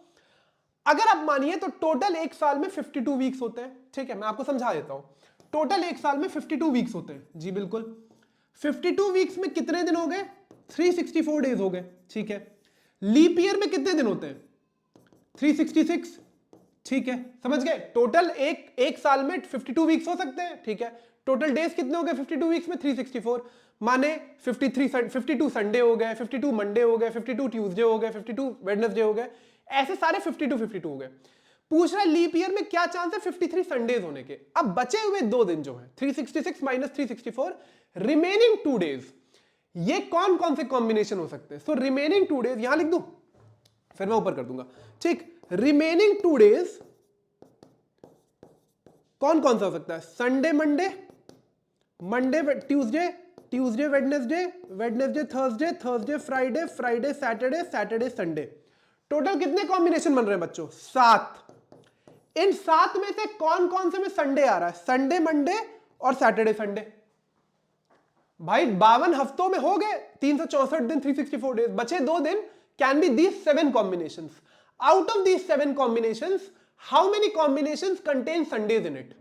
अगर आप मानिए तो टोटल एक साल में 52 वीक्स होते हैं. ठीक है, मैं आपको समझा देता हूं. टोटल एक साल में 52 वीक्स होते हैं. जी बिल्कुल. 52 वीक्स में कितने दिन हो गए? 364 डेज हो गए. ठीक है. लीप ईयर में कितने दिन होते हैं? 366. ठीक है, समझ गए. टोटल एक साल में 52 वीक्स हो सकते हैं. ठीक है. टोटल डेज कितने हो गए 52 वीक्स में? 364. माने 52 संडे हो गए, 52 मंडे हो गए, 52 ट्यूसडे हो गए, 52 वेडनेसडे हो गए. ऐसे सारे 52 हो गए. पूछ रहा है लीप ईयर में क्या चांस है 53 संडेज होने के. अब बचे हुए 2 दिन जो है 366 माइनस 364, रिमेनिंग 2 डेज, ये कौन कौन से कॉम्बिनेशन हो सकते हैं? सो रिमेनिंग 2 डेज यहां लिख दूं, फिर मैं ऊपर कर दूंगा. ठीक. रिमेनिंग 2 डेज कौन कौन सा हो सकता है? Sunday Monday, Monday Tuesday, Tuesday Wednesday, Wednesday Thursday, Thursday Friday, Friday Saturday, Saturday Sunday. Total कितने कॉम्बिनेशन बन रहे हैं बच्चों? 7। इन 7 में से कौन कौन से में संडे आ रहा है? संडे, मंडे और सैटरडे संडे। भाई 52 हफ्तों में हो गए 364 दिन, 364 डेज, बचे 2 दिन, can be these 7 combinations. Out of these 7 combinations, how many combinations contain Sundays in it?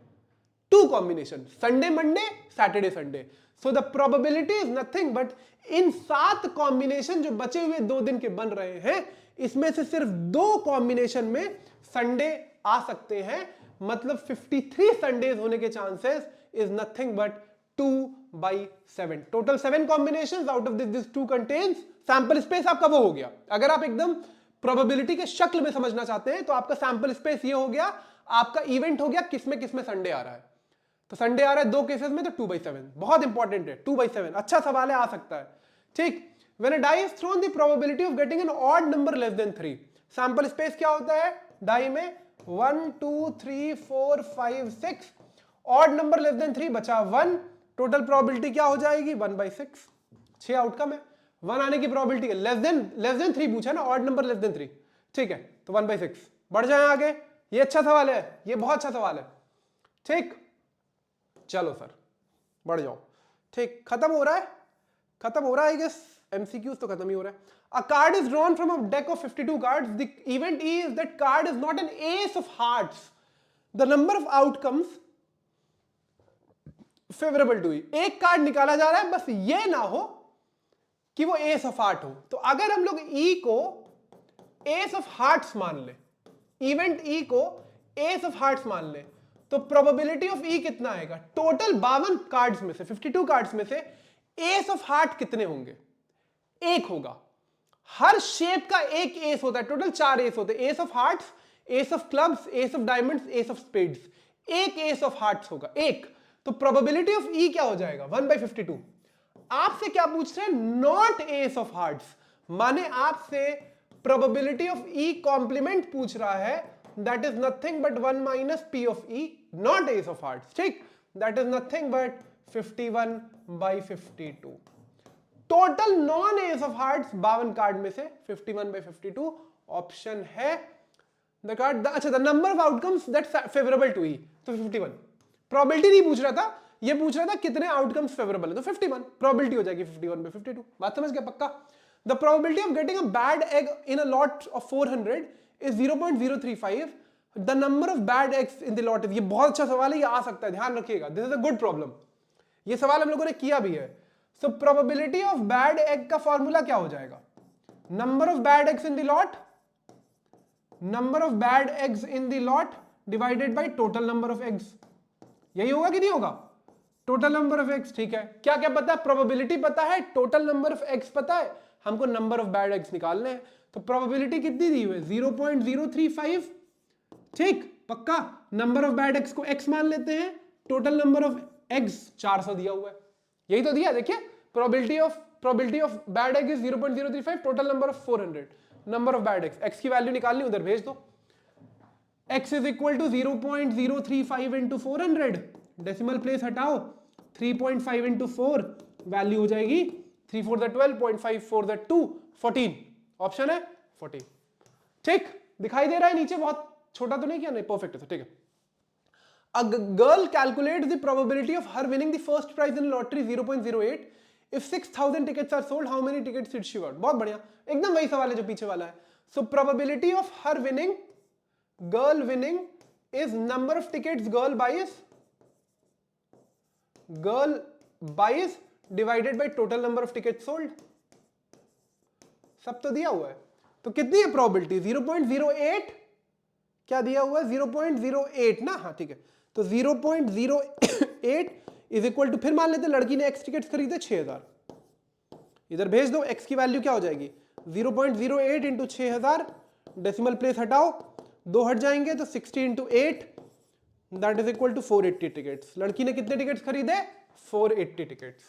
2 combination, Sunday Monday, Saturday Sunday. So the probability is nothing but in 7 combination जो बचे हुए 2 दिन के बन रहे हैं, इसमें से सिर्फ 2 कॉम्बिनेशन में संडे आ सकते हैं, मतलब 53 संडेज होने के chances is nothing but 2/7। Total 7 combinations, out of this 2 contains, sample space आपका वो हो गया। अगर आप एकदम प्रोबेबिलिटी के शक्ल में समझना चाहते हैं तो आपका सैंपल स्पेस ये हो गया, आपका इवेंट हो गया किसमें संडे आ रहा है। तो संडे आ रहा है 2 केसेस में, तो 2/7 बहुत इंपॉर्टेंट है। 2/7 अच्छा सवाल है, आ सकता है। ठीक, when a die is thrown the probability of getting an odd number less than 3, sample space क्या होता है डाई में? 1 2 3 4 5 6, ऑड नंबर लेस देन 3 बचा 1, टोटल प्रोबेबिलिटी क्या हो जाएगी? 1/6। 6 आउटकम है, 1 आने की प्रोबेबिलिटी है, लेस देन 3 पूछा ना, ऑड नंबर लेस देन 3। ठीक है, तो 1/6। बढ़ जाए आगे, ये अच्छा सवाल है, ये बहुत अच्छा सवाल है। ठीक, चलो सर बढ़ जाओ। ठीक, खत्म हो रहा है आई गेस, एमसीक्यूज तो खत्म ही हो रहा है। A card is drawn from a deck of 52 cards. The event is that card is not an ace of hearts. The number of outcomes favorable to E. एक कार्ड निकाला जा रहा है, बस ये ना हो कि वो एस ऑफ हार्ट हो। तो अगर हम लोग E को एस ऑफ हार्ट्स मान ले, इवेंट E को एस ऑफ हार्ट्स मान ले, तो प्रोबेबिलिटी ऑफ E कितना आएगा? टोटल 52 कार्ड्स में से, 52 कार्ड्स में से एस ऑफ हार्ट कितने होंगे? 1 होगा। हर शेप का एक एस होता है, टोटल 4 एस होते हैं। S of hearts, S of clubs, S of diamonds, S of spades. एक एस ऑफ हार्ट्स होगा, एक। तो प्रोबेबिलिटी ऑफ E क्या हो जाएगा? 1/52। आपसे क्या पूछ रहे हैं? नॉट एस ऑफ हार्ट्स, माने आपसे प्रोबेबिलिटी ऑफ E कॉम्प्लीमेंट पूछ रहा है, that is nothing but 1 - P of E, not ace of hearts. ठीक, that is nothing but 51/52। Total non ace of hearts 52 card में से 51/52 ऑप्शन है द कार्ड। अच्छा, the number of outcomes that favourable to E, तो 51। प्रोबेबिलिटी नहीं पूछ रहा था, ये पूछ रहा था कितने आउटकम्स फेवरेबल है, तो 51 प्रोबेबिलिटी हो जाएगी 51/52। बात समझ गया पक्का? The probability of getting a bad egg in a lot of 400 is 0.035। The number of bad eggs in the lot is, ये बहुत अच्छा सवाल है, ये आ सकता है, ध्यान रखिएगा, this is a good problem. ये सवाल हम लोगों ने किया भी है। So probability of bad egg का फॉर्मूला क्या हो जाएगा? Number of bad eggs in the lot, number of bad eggs in the lot divided by total number of eggs. यही होगा कि नहीं होगा? Total number of eggs. ठीक है, क्या क्या पता है? प्रोबेबिलिटी पता है, टोटल नंबर ऑफ एग्स पता है, हमको नंबर ऑफ बैड एग्स निकालने हैं। तो प्रोबेबिलिटी कितनी दी हुई है? 0.035। ठीक, पक्का। नंबर ऑफ बैड एग्स को x मान लेते हैं, टोटल नंबर ऑफ एग्स 400 दिया हुआ है, यही तो दिया। देखिए, probability of bad egg is 0.035, total number of 400, number of bad eggs, x की वैल्यू निकालनी, उधर भेज दो। x is equal to 0.035 into 400, decimal place हटाओ, 3.5 इंटू 4, वैल्यू हो जाएगी 3 4 12, 0.5 4 2, 14। ऑप्शन है 14। ठीक, दिखाई दे रहा है नीचे? बहुत छोटा तो नहीं किया? नहीं, परफेक्ट है। ठीक है। A girl calculates the probability of her winning the first prize in lottery 0.08. If 6,000 tickets are sold, how many tickets did she got? बहुत बढ़िया, एकदम वही सवाल है जो पीछे वाला है। So probability of her winning, girl winning, is number of tickets girl buys divided by total number of tickets sold. सब तो दिया हुआ है, तो कितनी है प्रोबेबिलिटी? 0.08, क्या दिया हुआ है? 0.08 ना, हाँ ठीक है। तो 0.08 इज इक्वल टू, फिर मान लेते लड़की ने x टिकट्स खरीदे 6000, इधर भेज दो, x की वैल्यू क्या हो जाएगी? 0.08 इंटू 6000, डेसिमल प्लेस हटाओ, 2 हट जाएंगे तो 60 into 8, that is equal to 480 tickets. लड़की ने कितने टिकट्स खरीदे? 480 टिकट्स।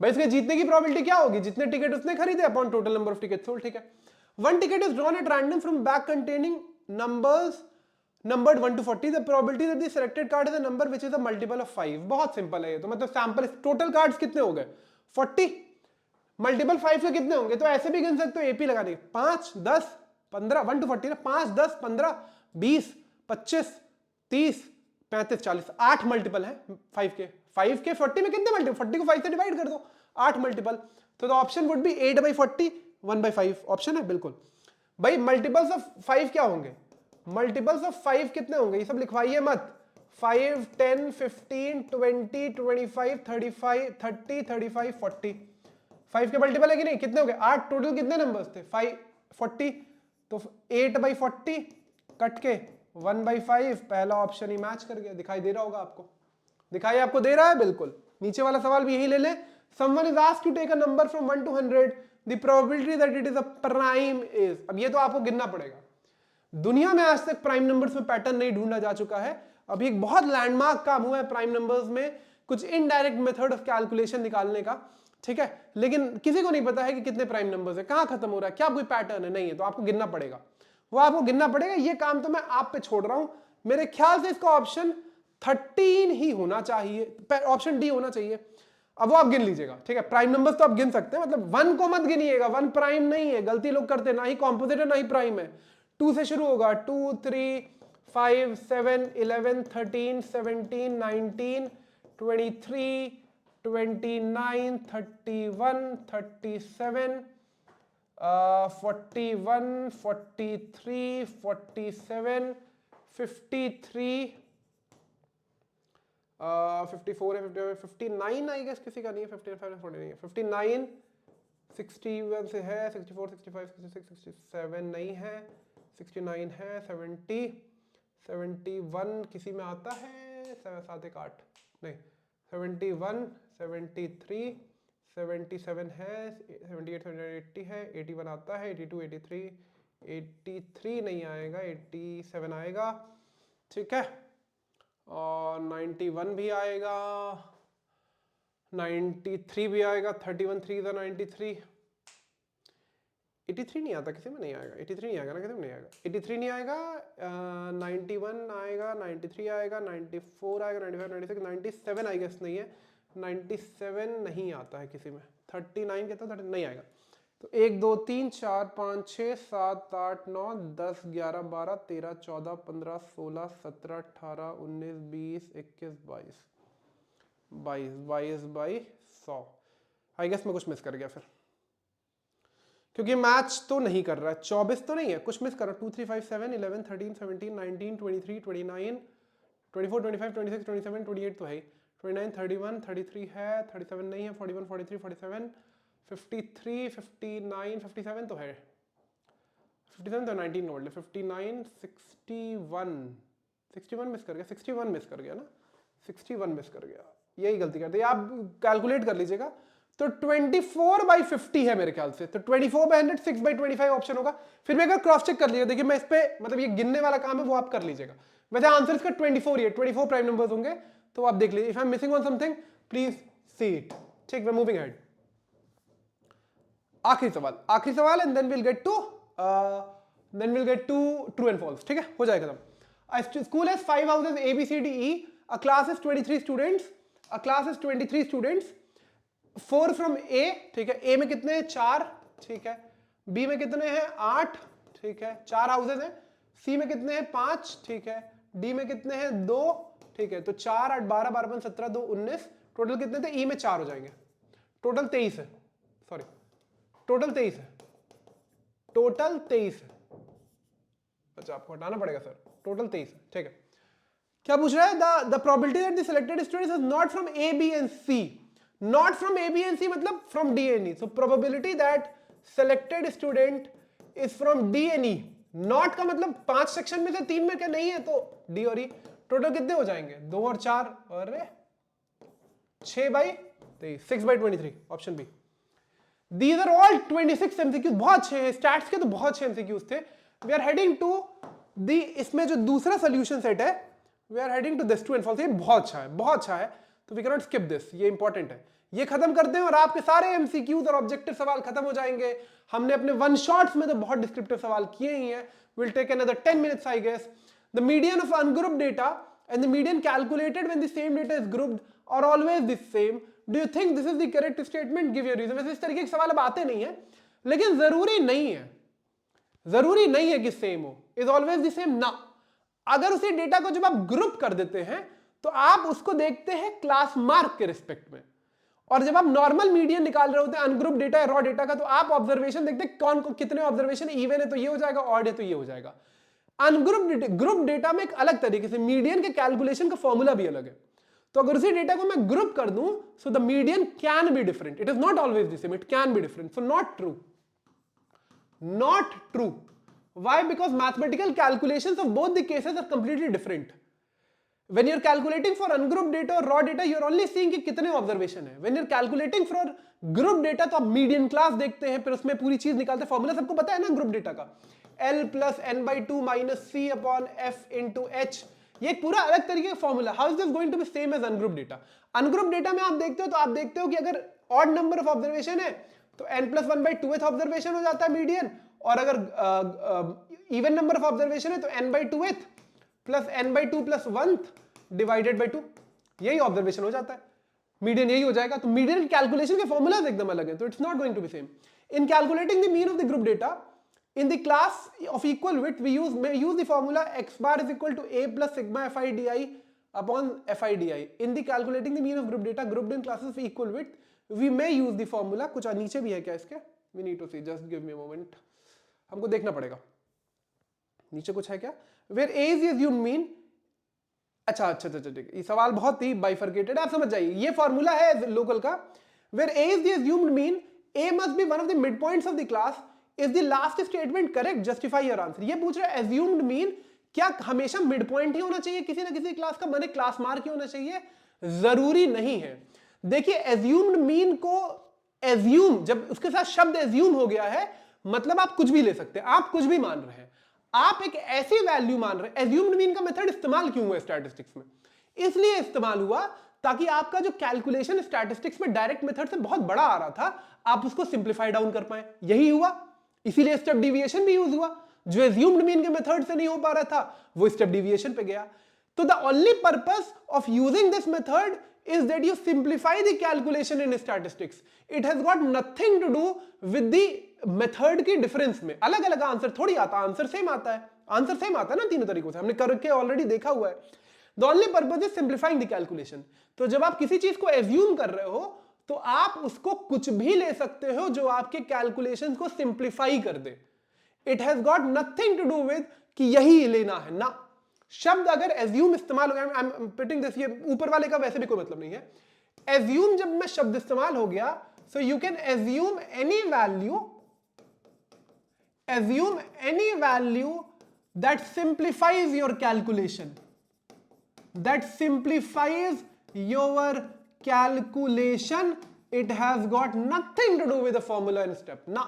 भाई इसके जीतने की प्रोबेबिलिटी क्या होगी? जितने टिकट उसने खरीदे upon total number of tickets sold. ठीक है। One ticket is drawn at random from bag containing numbers numbered 1 to 40. The probability that the selected card is a number which is a multiple of 5. बहुत सिंपल है ये तो, मतलब सैंपल टोटल कार्ड्स कितने हो गए? 40 मल्टीपल 5 के कितने होंगे? तो ऐसे भी गिन सकते हो, एपी लगाने के 5 10 15 1 to 40 ना, 5 10 15 20 25 30 35 40 8 मल्टीपल है 5 के 40 में कितने मल्टीपल, 40 को 5 से डिवाइड कर दो, 8 मल्टीपल। तो ऑप्शन वुड बी 8/40 1/5 ऑप्शन है बिल्कुल। भाई मल्टीपल्स ऑफ 5 क्या होंगे, मल्टीपल्स ऑफ 5 कितने होंगे, ये सब लिखवाइए मत। 5 10 15 20 25 35 30 35 40 5 के मल्टीपल है कि नहीं, कितने हो गए 8, टोटल कितने नंबर्स थे 5 40, तो 8/40 कट के 1/5, पहला ऑप्शन ही मैच कर गया। दिखाई दे रहा होगा आपको, दिखाई आपको दे रहा है बिल्कुल। नीचे वाला सवाल भी यही ले लें। Someone is asked to take a number from 1 to 100, the probability that it is a prime is, अब ये तो आपको गिनना पड़ेगा। दुनिया में आज तक प्राइम नंबर्स में पैटर्न नहीं ढूंढा जा चुका है। अभी एक बहुत लैंडमार्क काम हुआ है प्राइम नंबर्स में, कुछ इनडायरेक्ट मेथड ऑफ कैलकुलेशन निकालने का, ठीक है, लेकिन किसी को नहीं पता है कि कितने प्राइम नंबर्स है, कहां खत्म हो रहा है, क्या कोई पैटर्न है, नहीं है, तो आपको गिनना पड़ेगा, वो आपको गिनना पड़ेगा। ये काम तो मैं आप पे छोड़ रहा हूं। मेरे ख्याल से इसका ऑप्शन 13 ही होना चाहिए, ऑप्शन डी होना चाहिए। अब वो आप गिन लीजिएगा, ठीक है। प्राइम नंबर्स तो आप गिन सकते हैं, मतलब 1 को मत गिनिएगा, 1 प्राइम नहीं है, गलती लोग करते हैं, ना ही कॉम्पोजिट है ना ही प्राइम है। 2 से शुरू होगा, 2 3 5 7 11 13 17 19 23 29 31 37 41 43 47 53 54 है, 59 आई गेस किसी का नहीं है, 55 40 नहीं है, 59 61 से है, 64 65 66 67 नहीं है, 69 है, 70 71 किसी में आता है, 7 1 8 नहीं, 71 73 77 है, 78 79 80 है, 81 आता है, 82 83 83 नहीं आएगा, 87 आएगा, ठीक है, और 91 भी आएगा, 93 भी आएगा, 31 3 था 93, 83 नहीं आता, किसी में नहीं आएगा, 83 नहीं आएगा ना, किसी में नहीं आएगा, 83 नहीं आएगा, 91 आएगा, 93 आएगा, 94 आएगा, 95 96 97 आई गेस नहीं है, 97 नहीं आता है किसी में, 39 कहता है, 30 नहीं आएगा। तो 1 2 3 4 5 6 7 8 9 10 11 12 13 14 15 16 17 18 19 20 21 22 22 बाई 100। आई गेस मैं कुछ मिस कर गया फिर, क्योंकि मैच तो नहीं कर रहा है, 24 तो नहीं है, कुछ मिस कर रहा है। 2 3 5 7 11 13 17 19 23 29 24 25 26 27 28 तो है, 29 31 33 है, 37 नहीं है, 41 43 47 53 59 57 तो है, 57 तो 19 नोट ले, 59 61 मिस कर गया, 61 मिस कर गया ना, 61 मिस कर गया, यही गलती करते हैं आप, कैलकुलेट कर लीजिएगा। तो 24/50 है मेरे ख्याल से, तो 24/100 6/25 ऑप्शन होगा। फिर भी अगर क्रॉस चेक कर लीजिएगा, देखिए मैं इस पे मतलब ये गिनने वाला काम है वो आप कर लीजिएगा। वैसे आंसर इसका 24 ही है, 24 प्राइम नंबर्स होंगे, तो आप देख लीजिए। If I am missing on something please see it, ठीक, वी आर मूविंग अहेड। आखिरी सवाल and then will get to true and false, ठीक है, हो जाएगा खत्म। A school has 5 houses A B C D E, a class is 23 students, 4 from A, ठीक है, A में कितने हैं 4, ठीक है, B में कितने हैं 8, ठीक है, 4 हाउसेज हैं, C में कितने हैं 5, ठीक है, D में कितने हैं 2, ठीक है, तो 4 8 12 12 5 17 2 19, टोटल कितने थे, E में 4 हो जाएंगे, टोटल 23 है, सॉरी टोटल 23 है, टोटल 23 है, अच्छा आपको हटाना पड़ेगा सर, टोटल 23 है, ठीक है। क्या पूछ रहा है, the probability that the selected student is not from A B and C, not from A B and C मतलब from D and E, so probability that selected student is from D and E, not का मतलब 5 सेक्शन में से 3 में क्या नहीं है, तो डी और ई, टोटल कितने हो जाएंगे 2 और 4 और 6/23, 6/23 option B. These are all 26 MCQs, बहुत अच्छे हैं, स्टैट्स के तो बहुत अच्छे MCQs थे। We are heading to the, इसमें जो दूसरा सोल्यूशन सेट है, we are heading to this true and false, ये बहुत अच्छा है, बहुत अच्छा है, तो we cannot skip this, ये इंपॉर्टेंट है। ये खत्म करते हैं और आपके सारे MCQs और ऑब्जेक्टिव सवाल खत्म हो जाएंगे। हमने अपने वन शॉट्स में तो बहुत डिस्क्रिप्टिव सवाल किए ही हैं। We'll take another 10 minutes I guess. The median of ungrouped data and the median calculated when the same data is grouped are always the same. Do you think this is the correct statement? Give your reason. वैसे इस तरीके के सवाल अब आते नहीं है, लेकिन जरूरी नहीं है, जरूरी नहीं है कि सेम हो, इज ऑलवेज द सेम ना। अगर उसी डेटा को जब आप ग्रुप कर देते हैं तो आप उसको देखते हैं क्लास मार्क के रिस्पेक्ट में, और जब आप नॉर्मल मीडियन निकाल रहे होते हैं अनग्रुप डेटा या रॉ डेटा का, तो आप ऑब्जर्वेशन देखते हैं कौन कितने ऑब्जर्वेशन इवन है तो ये हो जाएगा, ऑड है तो ये हो जाएगा। ग्रुप डेटा में एक अलग तरीके से मीडियन के कैलकुलेशन का फॉर्मूला भी अलग है। तो अगर उसी डेटा को मैं ग्रुप कर दूं, so the median can be different, it is not always the same, it can be different. So not true, not true. Why? Because mathematical calculations of both the cases are completely different. When you're calculating for ungrouped data or raw data, you're only seeing कि कितने observation है। When you're calculating for group data, तो आप median class देखते हैं, फिर उसमें पूरी चीज निकालते हैं। फॉर्मूला सबको पता है ना ग्रुप डेटा का, L plus n/2 minus C upon F into H, ये एक पूरा अलग तरीके का formula. How is this going to be same as ungroup data? Ungroup data में आप देखते हो तो आप देखते हो कि अगर ऑड नंबर ऑफ ऑब्जर्वेशन है तो n plus 1/2th ऑब्जर्वेशन हो जाता है मीडियन, और अगर इवन नंबर ऑफ ऑब्जर्वेशन है तो n/2th plus n/2 plus 1th divided by 2, यही ऑब्जर्वेशन हो जाता है, मीडियन यही हो जाएगा। तो मीडियन कैलकुलेशन के फॉर्मूलाज एकदम अलग है, तो it's not going to be same. In calculating the mean of the group data in the class of equal width, we use the formula x bar is equal to a plus sigma fi di upon fi di. In the calculating the mean of group data grouped in classes of equal width, we may use the formula, कुछ नीचे भी है क्या इसके, we need to see, just give me a moment, हमको देखना पड़ेगा नीचे कुछ है क्या, where a is the assumed mean। अच्छा ठीक, ये सवाल बहुत ही बाइफर्केटेड, आप समझ जाइए। ये फॉर्मूला है लोकल का, where a is the assumed mean, a must be one of the midpoints of the class, is the last statement correct, justify your answer। ये पूछ रहा है assumed mean क्या हमेशा मिड पॉइंट ही होना चाहिए किसी ना किसी क्लास का, माने क्लास मार्क ही होना चाहिए? जरूरी नहीं है। देखिए assumed mean को assume, जब उसके साथ शब्द assume हो गया है, मतलब आप कुछ भी ले सकते हैं, आप कुछ भी मान रहे हैं, आप एक ऐसी वैल्यू मान रहे हैं। assumed mean का मेथड इस्तेमाल क्यों हुआ स्टैटिस्टिक्स में? इसलिए इस्तेमाल हुआ ताकि आपका जो कैलकुलेशन स्टैटिस्टिक्स में डायरेक्ट मेथड से बहुत बड़ा आ रहा था, आप उसको सिंप्लीफाई डाउन कर पाए, यही हुआ। इसीलिए स्टेप डिविएशन भी यूज हुआ, जो एज्यूम्ड मीन के मेथड से नहीं हो पा रहा था वो स्टेप डिविएशन पे गया। तो the only purpose of using this method is that you simplify the calculation in statistics. It has got nothing to do with the method की difference में। अलग अलग आंसर थोड़ी आता, आंसर सेम आता है, आंसर सेम आता है ना तीनों तरीकों से, हमने करके ऑलरेडी देखा हुआ है। The only purpose is simplifying the calculation। तो जब आप किसी चीज को assume कर रहे हो तो आप उसको कुछ भी ले सकते हो जो आपके कैलकुलेशन को सिंप्लीफाई कर दे। It has got nothing to do with कि यही लेना है ना। शब्द अगर एज्यूम इस्तेमाल हो गया, आई एम पुटिंग दिस, ये ऊपर वाले का वैसे भी कोई मतलब नहीं है। एज्यूम जब मैं शब्द इस्तेमाल हो गया, so you can assume any value that simplifies your calculation, that simplifies your calculation, it has got nothing to do with the formula and step ना।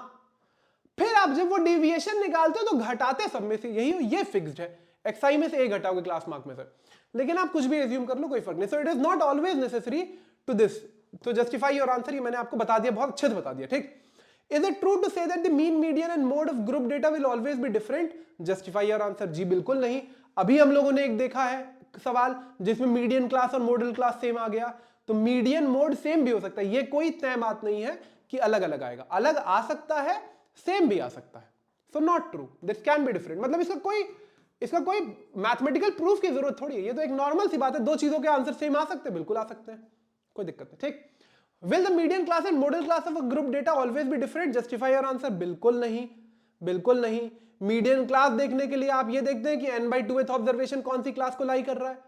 फिर आप जब वो डेविएशन निकालते हो तो घटाते सब में से, यही ये फिक्स्ड है, एक्सआई में से ए घटाओगे क्लास मार्क में से, लेकिन आप कुछ भी एज्यूम कर लो कोई फर्क नहीं। So it is not always necessary to this to justify your answer, ये मैंने आपको बता दिया, बहुत अच्छे से बता दिया, ठीक। Is it true to say that the mean, median and mode of group data will always be different? Justify your answer, जी बिल्कुल नहीं। अभी हम लोगों ने एक देखा है सवाल जिसमें मीडियन क्लास और मॉडल क्लास सेम आ गया, तो मीडियन मोड सेम भी हो सकता है, ये कोई तय बात नहीं है कि अलग अलग आएगा, अलग आ सकता है, सेम भी आ सकता है। So not true, this can be different, मतलब इसका कोई मैथमेटिकल प्रूफ की जरूरत थोड़ी है, ये तो एक नॉर्मल सी बात है, दो चीजों के आंसर सेम आ सकते हैं, बिल्कुल आ सकते हैं, कोई दिक्कत नहीं, ठीक। Will the median class and modal class of a group data always be different? Justify your answer, बिल्कुल नहीं, बिल्कुल नहीं। मीडियन क्लास देखने के लिए आप ये देखते हैं कि n/2th ऑब्जर्वेशन कौन सी क्लास को लाई कर रहा है।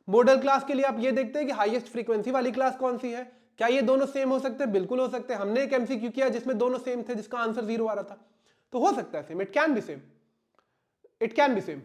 मॉडल क्लास के लिए आप ये देखते हैं कि हाईएस्ट फ्रीक्वेंसी वाली क्लास कौन सी है। क्या ये दोनों सेम हो सकते हैं? बिल्कुल हो सकते हैं। हमने एक एमसीक्यू किया जिसमें दोनों सेम थे, जिसका आंसर 0 आ रहा था, तो हो सकता है same, it can be same, it can be same,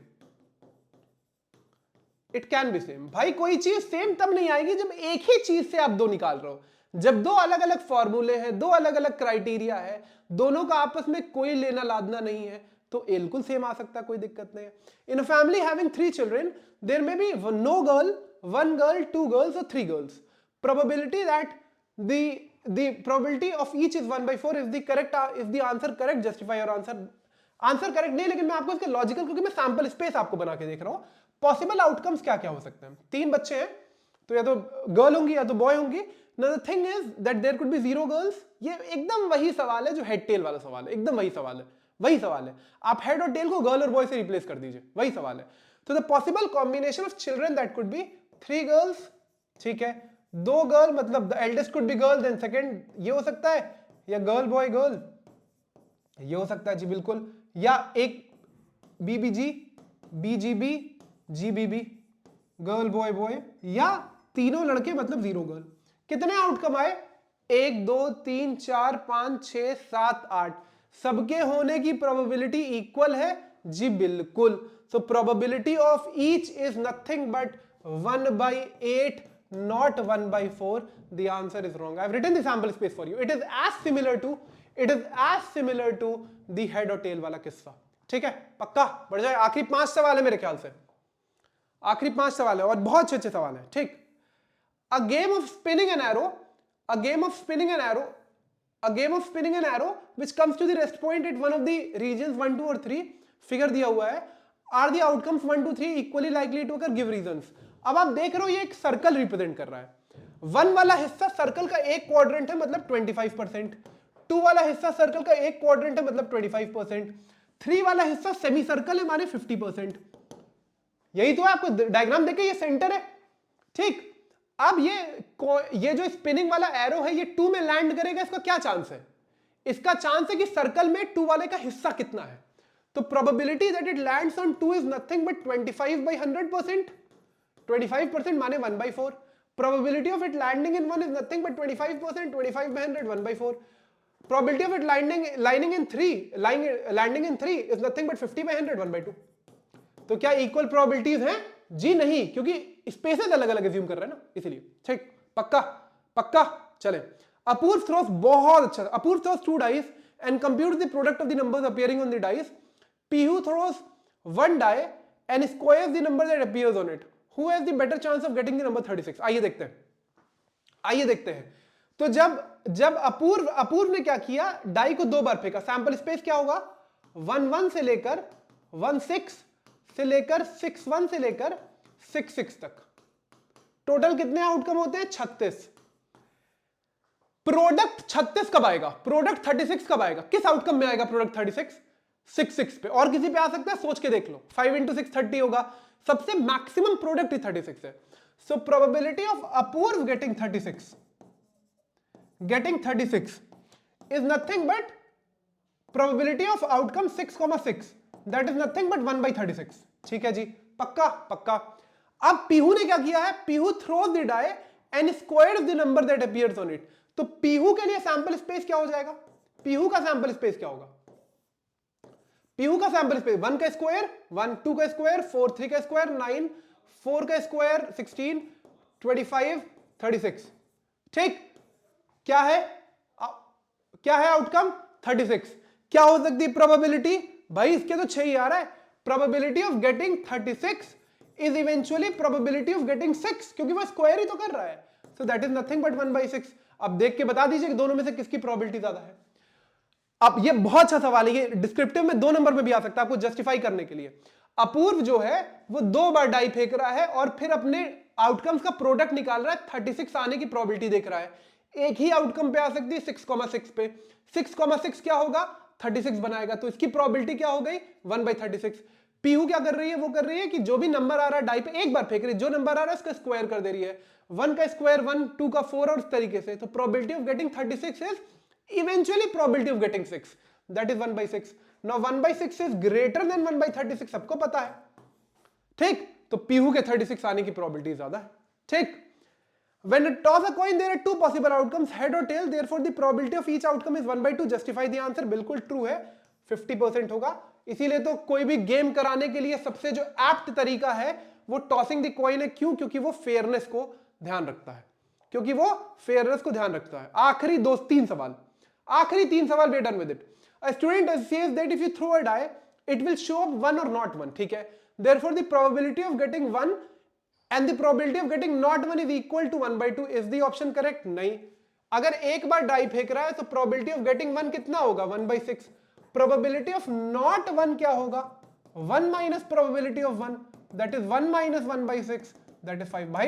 it can be same. भाई कोई चीज सेम तब नहीं आएगी जब एक ही चीज से आप दो निकाल रहे हो, जब दो अलग अलग फॉर्मूले हैं, दो अलग अलग क्राइटेरिया है, दोनों का आपस में कोई लेना लादना नहीं है, तो बिल्कुल सेम आ सकता है, कोई दिक्कत नहीं है। In a family having 3 children there may be no girl, 1 girl, 2 girls और 3 girls. Probability that the probability of each is 1/4 is the answer correct? Justify your answer। Answer correct नहीं, लेकिन मैं आपको इसके लॉजिकल, क्योंकि मैं सैंपल स्पेस आपको बना के देख रहा हूं, पॉसिबल आउटकम्स क्या क्या हो सकते हैं। 3 बच्चे हैं तो या तो गर्ल होंगी या तो बॉय होंगी। Now the thing is that there could be 0 girls. ये एकदम वही सवाल है जो हेड टेल वाला सवाल है, एकदम वही सवाल है, वही सवाल है, आप हेड और टेल को गर्ल और बॉय से रिप्लेस कर दीजिए, वही सवाल है। तो the possible combination of children that could be 3 girls, ठीक है, 2 गर्ल, मतलब the eldest could be girl, then second ये हो सकता है, या गर्ल बॉय गर्ल ये हो सकता है जी बिल्कुल, या एक B B G, B G B, G B B, girl boy boy, या तीनों लड़के मतलब 0 गर्ल। कितने आउटकम आए? 1 2 3 4 5 6 7 8, सबके होने की प्रोबेबिलिटी इक्वल है जी बिल्कुल। सो probability of each is nothing but 1/8, not 1/4. The answer is wrong. I have written the sample space for you. It is as similar to the head or tail वाला किस्सा, ठीक है, पक्का बढ़ जाए। आखिरी 5 सवाल है मेरे ख्याल से, आखिरी 5 सवाल है और बहुत अच्छे सवाल है, ठीक। A game of spinning an arrow which comes to the rest point at one of the regions 1, 2 और 3, फिगर दिया हुआ है, are the outcomes 1, 2, 3 equally likely to occur? Give reasons। अब आप देख रहे हो ये एक सर्कल रिप्रेजेंट कर रहा है। 1 वाला हिस्सा सर्कल का एक क्वाड्रेंट है मतलब 25%, 2 वाला हिस्सा सर्कल का एक क्वाड्रेंट है मतलब 25%, 3 वाला हिस्सा सेमी सर्कल है माने 50%। यही तो है, आपको डायग्राम देखे ये सेंटर है, ठीक। अब ये जो स्पिनिंग वाला एरो है ये 2 में लैंड करेगा, इसका क्या चांस है? इसका चांस है कि सर्कल में 2 वाले का हिस्सा कितना है, तो probability that it lands on 2 is nothing but 25/100%, 25% माने 1/4। Probability of it landing in 1 is nothing but 25%, 25/100 1/4। Probability of it landing in 3 is nothing but 50/100 1/2। तो क्या इक्वल प्रोबेबिलिटीज हैं? जी नहीं, क्योंकि स्पेसेस अलग अलग एज्यूम कर रहे हैं ना, इसीलिए, ठीक, पक्का पक्का। चले, अपूर्व थ्रोस, बहुत अच्छा, Apoorv throws 2 dice and compute the product of the numbers appearing on the dice. Pihu throws 1 die and squares the number that appears on it. Who has the better chance of getting the number 36? आइए देखते हैं। तो जब अपूर्व ने क्या किया, डाई को 2 बार फेंका, सैंपल स्पेस क्या होगा? 1 से लेकर 1 से लेकर 6 से लेकर 6 तक, टोटल कितने आउटकम होते हैं? 36। प्रोडक्ट 36 कब आएगा? प्रोडक्ट 36 कब आएगा? किस आउटकम में आएगा प्रोडक्ट 36? 6 पे, और किसी पे आ सकता है? सोच के देख लो, 5 × 6 30 होगा, सबसे मैक्सिमम प्रोडक्ट ही 36 है। So probability of Apurva getting 36 is nothing but probability of outcome 6,6, that is nothing but 1/36, ठीक है जी, पक्का पक्का। अब पीहू ने क्या किया है? Pihu throws the die and squared the number that appears on it. तो पीहू के लिए सैंपल स्पेस क्या हो जाएगा? पीहू का सैंपल स्पेस क्या होगा? पीहू का सैंपल स्पेस 1 का स्क्वायर 1, 2 का स्क्वायर 4, 3 का स्क्वायर 9, 4 का स्क्वायर 16, 25, 36, ठीक। क्या है आउटकम? 36। क्या हो सकती है प्रोबेबिलिटी? भाई इसके तो 6 ही आ रहा है। Probability of getting 36 is eventually probability of getting 6, क्योंकि वो स्क्वायर ही तो कर रहा है, so that is nothing but 1/6। अब देख के बता दीजिए कि दोनों में से किसकी प्रोबेबिलिटी ज्यादा है। अब ये बहुत अच्छा सवाल है, ये डिस्क्रिप्टिव में 2 नंबर में भी आ सकता है आपको जस्टिफाई करने के लिए। अपूर्व जो है वो 2 बार डाई फेंक रहा है और फिर अपने आउटकम्स का प्रोडक्ट निकाल रहा है, 36 आने की प्रोबेबिलिटी देख रहा है। एक ही आउटकम पे आ सकती है 6,6 पे, 6,6 क्या होगा? 36 बनाएगा, तो इसकी प्रोबेबिलिटी क्या हो गई? 1/36। पीहू क्या कर रही है? वो कर रही है कि जो भी नंबर आ रहा है डाई पे एक बार फेंक रही है, जो नंबर आ रहा है उसका स्क्वायर कर दे रही है, 1 का स्क्वायर 1, 2 का 4 और इस तरीके से। तो probability of getting 36 is eventually probability of getting 6, that is 1/6. Now 1/6 is greater than 1/36, सबको पता है, ठीक। तो पीहू के 36 आने की प्रोबेबिलिटी ज्यादा है, ठीक। When you toss a coin, there are 2 possible outcomes, head or tail. Therefore, the probability of each outcome is 1/2. Justify the answer. बिल्कुल true है, 50% होगा। इसीलिए तो कोई भी गेम कराने के लिए सबसे जो एप्ट तरीका है वो टॉसिंग द कॉइन है। क्यों? क्योंकि वो फेयरनेस को ध्यान रखता है, आखिरी 3 सवाल, we are done with it. A student says that if you throw a die, it will show up 1 or not 1, ठीक है। Therefore, the probability of getting 1 and the probability of getting not 1 is equal to 1/2. Is the option correct? नहीं। अगर एक बार डाई फेंक रहा है तो probability of getting 1 कितना होगा? 1/6। probability of not 1 क्या होगा? 1 minus probability of 1, that is 1 minus 1/6, that is 5। भाई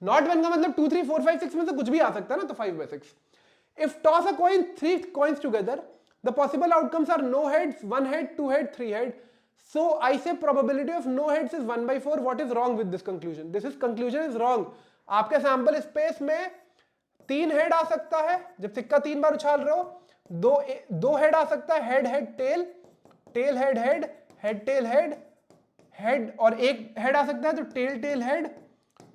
not 1 का मतलब 2, 3, 4, 5, 6 में से कुछ भी आ सकता है ना, तो 5/6। If toss a coin 3 coins together, The possible outcomes are no heads, 1 head, 2 head, 3 head. So I say probability of no heads is 1/4. What is wrong with this conclusion? This conclusion is wrong. आपके सैंपल स्पेस में 3 हेड आ सकता है, जब सिक्का 3 बार उछाल रहे हो, दो हेड आ सकता है, head head tail, tail head head, head tail head, head, और एक हेड आ सकता है तो tail tail head,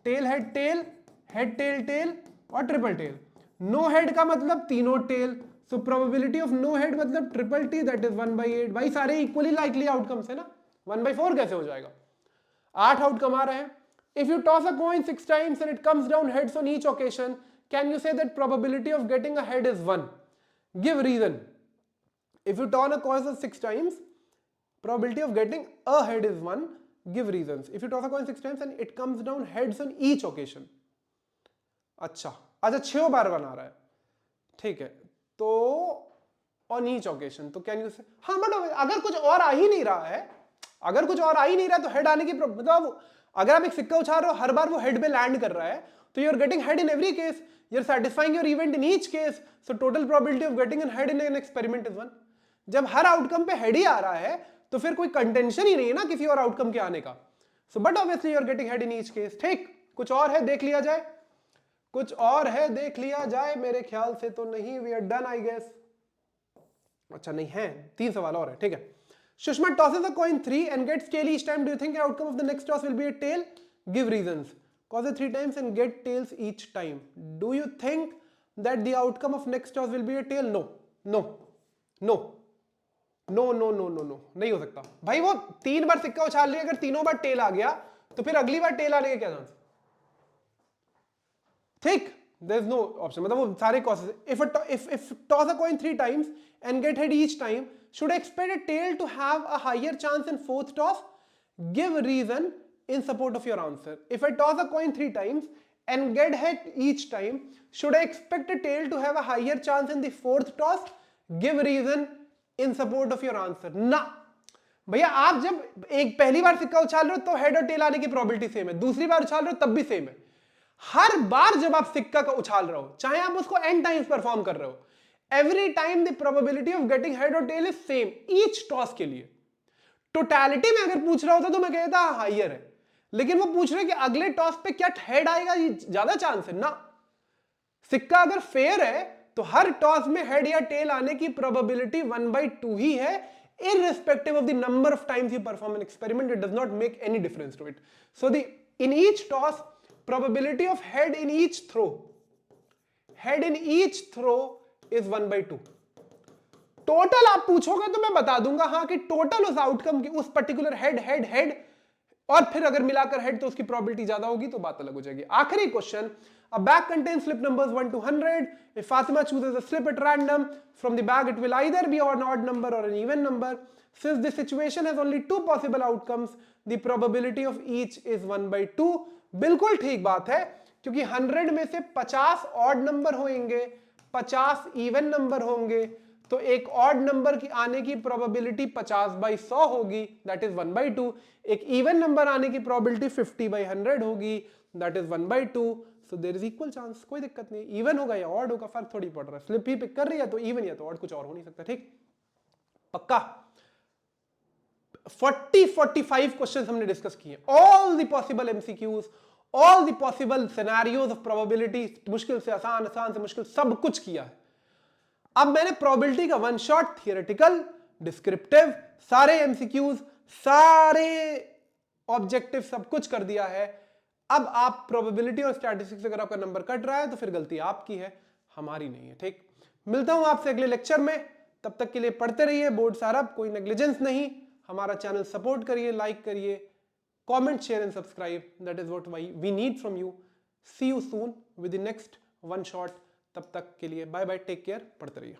tail head tail, head tail tail और ट्रिपल टेल। नो हेड का मतलब तीनों tail, so probability of no head मतलब ट्रिपल टी, दैट इज 1/8। भाई सारे इक्वली लाइकली आउटकम्स है ना, 1/4 कैसे हो जाएगा? 8 आउटकम आ रहे हैं। If you toss a coin 6 times and it comes down heads on each occasion, can you say that probability of getting a head is 1? Give reason. If you torn a coin 6 times, probability of getting a head is 1. Give reasons. If you toss a coin 6 times and it comes down heads on each occasion. अच्छा 6 बार बना रहा है, ठीक है, तो on each occasion, तो कैन यू से, हाँ बट अगर कुछ और आ ही नहीं रहा है, अगर कुछ और आ ही नहीं रहा है तो हेड आने की मतलब अगर आप एक सिक्का उछाल रहे हो हर बार वो हेड पे लैंड कर रहा है, तो you are getting head in every case, you are satisfying your event in each case, so total probability of getting an head in an experiment is 1। जब हर आउटकम पे हेड ही आ रहा है तो फिर कोई कंटेंशन ही नहीं है ना किसी और आउटकम के आने का। So but obviously you are getting head in each case. ठीक, कुछ और है देख लिया जाए, कुछ और है देख लिया जाए, मेरे ख्याल से तो नहीं, we are done I guess. अच्छा नहीं है, 3 सवाल और है, ठीक है। Sushma tosses a coin 3 and gets tail each time. Do you think the outcome of the next toss will be a tail? Give reasons. Toss it 3 times and get tails each time. Do you think that the outcome of next toss will be a tail? No, no, no, no, no, no, no, no, नहीं हो सकता भाई। वो 3 बार सिक्का उछाल लिया, अगर तीनों बार टेल आ गया तो फिर अगली बार टेल आने के क्या चांस? ठीक, there is no option, मतलब वो सारे causes। if toss a coin 3 times and get head each time, should I expect a tail to have a higher chance in 4th toss? Give reason in support of your answer. If I toss a coin 3 times and get head each time, should I expect a tail to have a higher chance in the 4th toss? Give reason in support of your answer. ना भैया, आप जब एक पहली बार सिक्का उछाल रहे हो तो हेड और टेल आने की प्रोबेबिलिटी सेम है, दूसरी बार उछाल रहे हो तब भी सेम है। हर बार जब आप सिक्का का उछाल रहे हो, चाहे आप उसको n टाइम्स परफॉर्म कर रहे हो, every time the probability of getting head और tail is same each toss के लिए। टोटैलिटी में अगर पूछ रहा होता तो मैं कहता हाइयर है, लेकिन वो पूछ रहे कि अगले टॉस पे क्या हेड आएगा, ये ज्यादा चांस है ना। सिक्का अगर फेयर है तो हर टॉस में हेड या टेल आने की प्रोबेबिलिटी 1/2 ही है, irrespective of the number of times you perform an experiment. It does not make any difference to it. So in each toss, probability of head in each throw is 1/2. Total आप पूछोगे तो मैं बता दूंगा हाँ कि टोटल उस आउटकम की, उस पर्टिकुलर हेड और फिर अगर मिलाकर हेड तो उसकी प्रोबेबिलिटी ज्यादा होगी, तो बात अलग हो जाएगी। आखिरी question, a bag contains slip numbers 1 to 100. If Fatima chooses a slip at random from the bag, it will either be an odd number or an even number. Since this situation has only 2 possible outcomes, the probability of each is 1/2. बिल्कुल ठीक बात है, क्योंकि 100 में से 50 ऑड नंबर होंगे, 50 इवन नंबर होंगे, तो एक ऑड नंबर की आने की प्रोबेबिलिटी 50/100 होगी, दैट इज 1/2। एक इवन नंबर आने की प्रोबेबिलिटी 50/100 होगी, that is 1/2। So there is equal chance, कोई दिक्कत नहीं, इवन होगा या ऑड होगा फर्क थोड़ी पड़ रहा है। स्लिप ही पिक कर रही है तो इवन या तो ऑड, कुछ और हो नहीं सकता। ठीक, पक्का 45 क्वेश्चंस हमने डिस्कस किए, all the possible MCQs, all the possible scenarios of probability, मुश्किल से आसान, आसान से मुश्किल, सब कुछ किया है। अब मैंने प्रोबेबिलिटी का वन शॉट, थियोरेटिकल, डिस्क्रिप्टिव, सारे एमसीक्यूज, सारे ऑब्जेक्टिव, सब कुछ कर दिया है। अब आप प्रोबेबिलिटी और स्टैटिस्टिक्स अगर आपका नंबर कट रहा है तो फिर गलती आपकी है, हमारी नहीं है। ठीक, मिलता हूं आपसे अगले लेक्चर में, तब तक के लिए पढ़ते रहिए बोर्ड सारा, कोई नेग्लिजेंस नहीं। हमारा चैनल सपोर्ट करिए, लाइक करिए, comment, share and subscribe, that is what we need from you. See you soon with the next one shot. तब तक के लिए बाय बाय, टेक केयर, पढ़ते रहिए।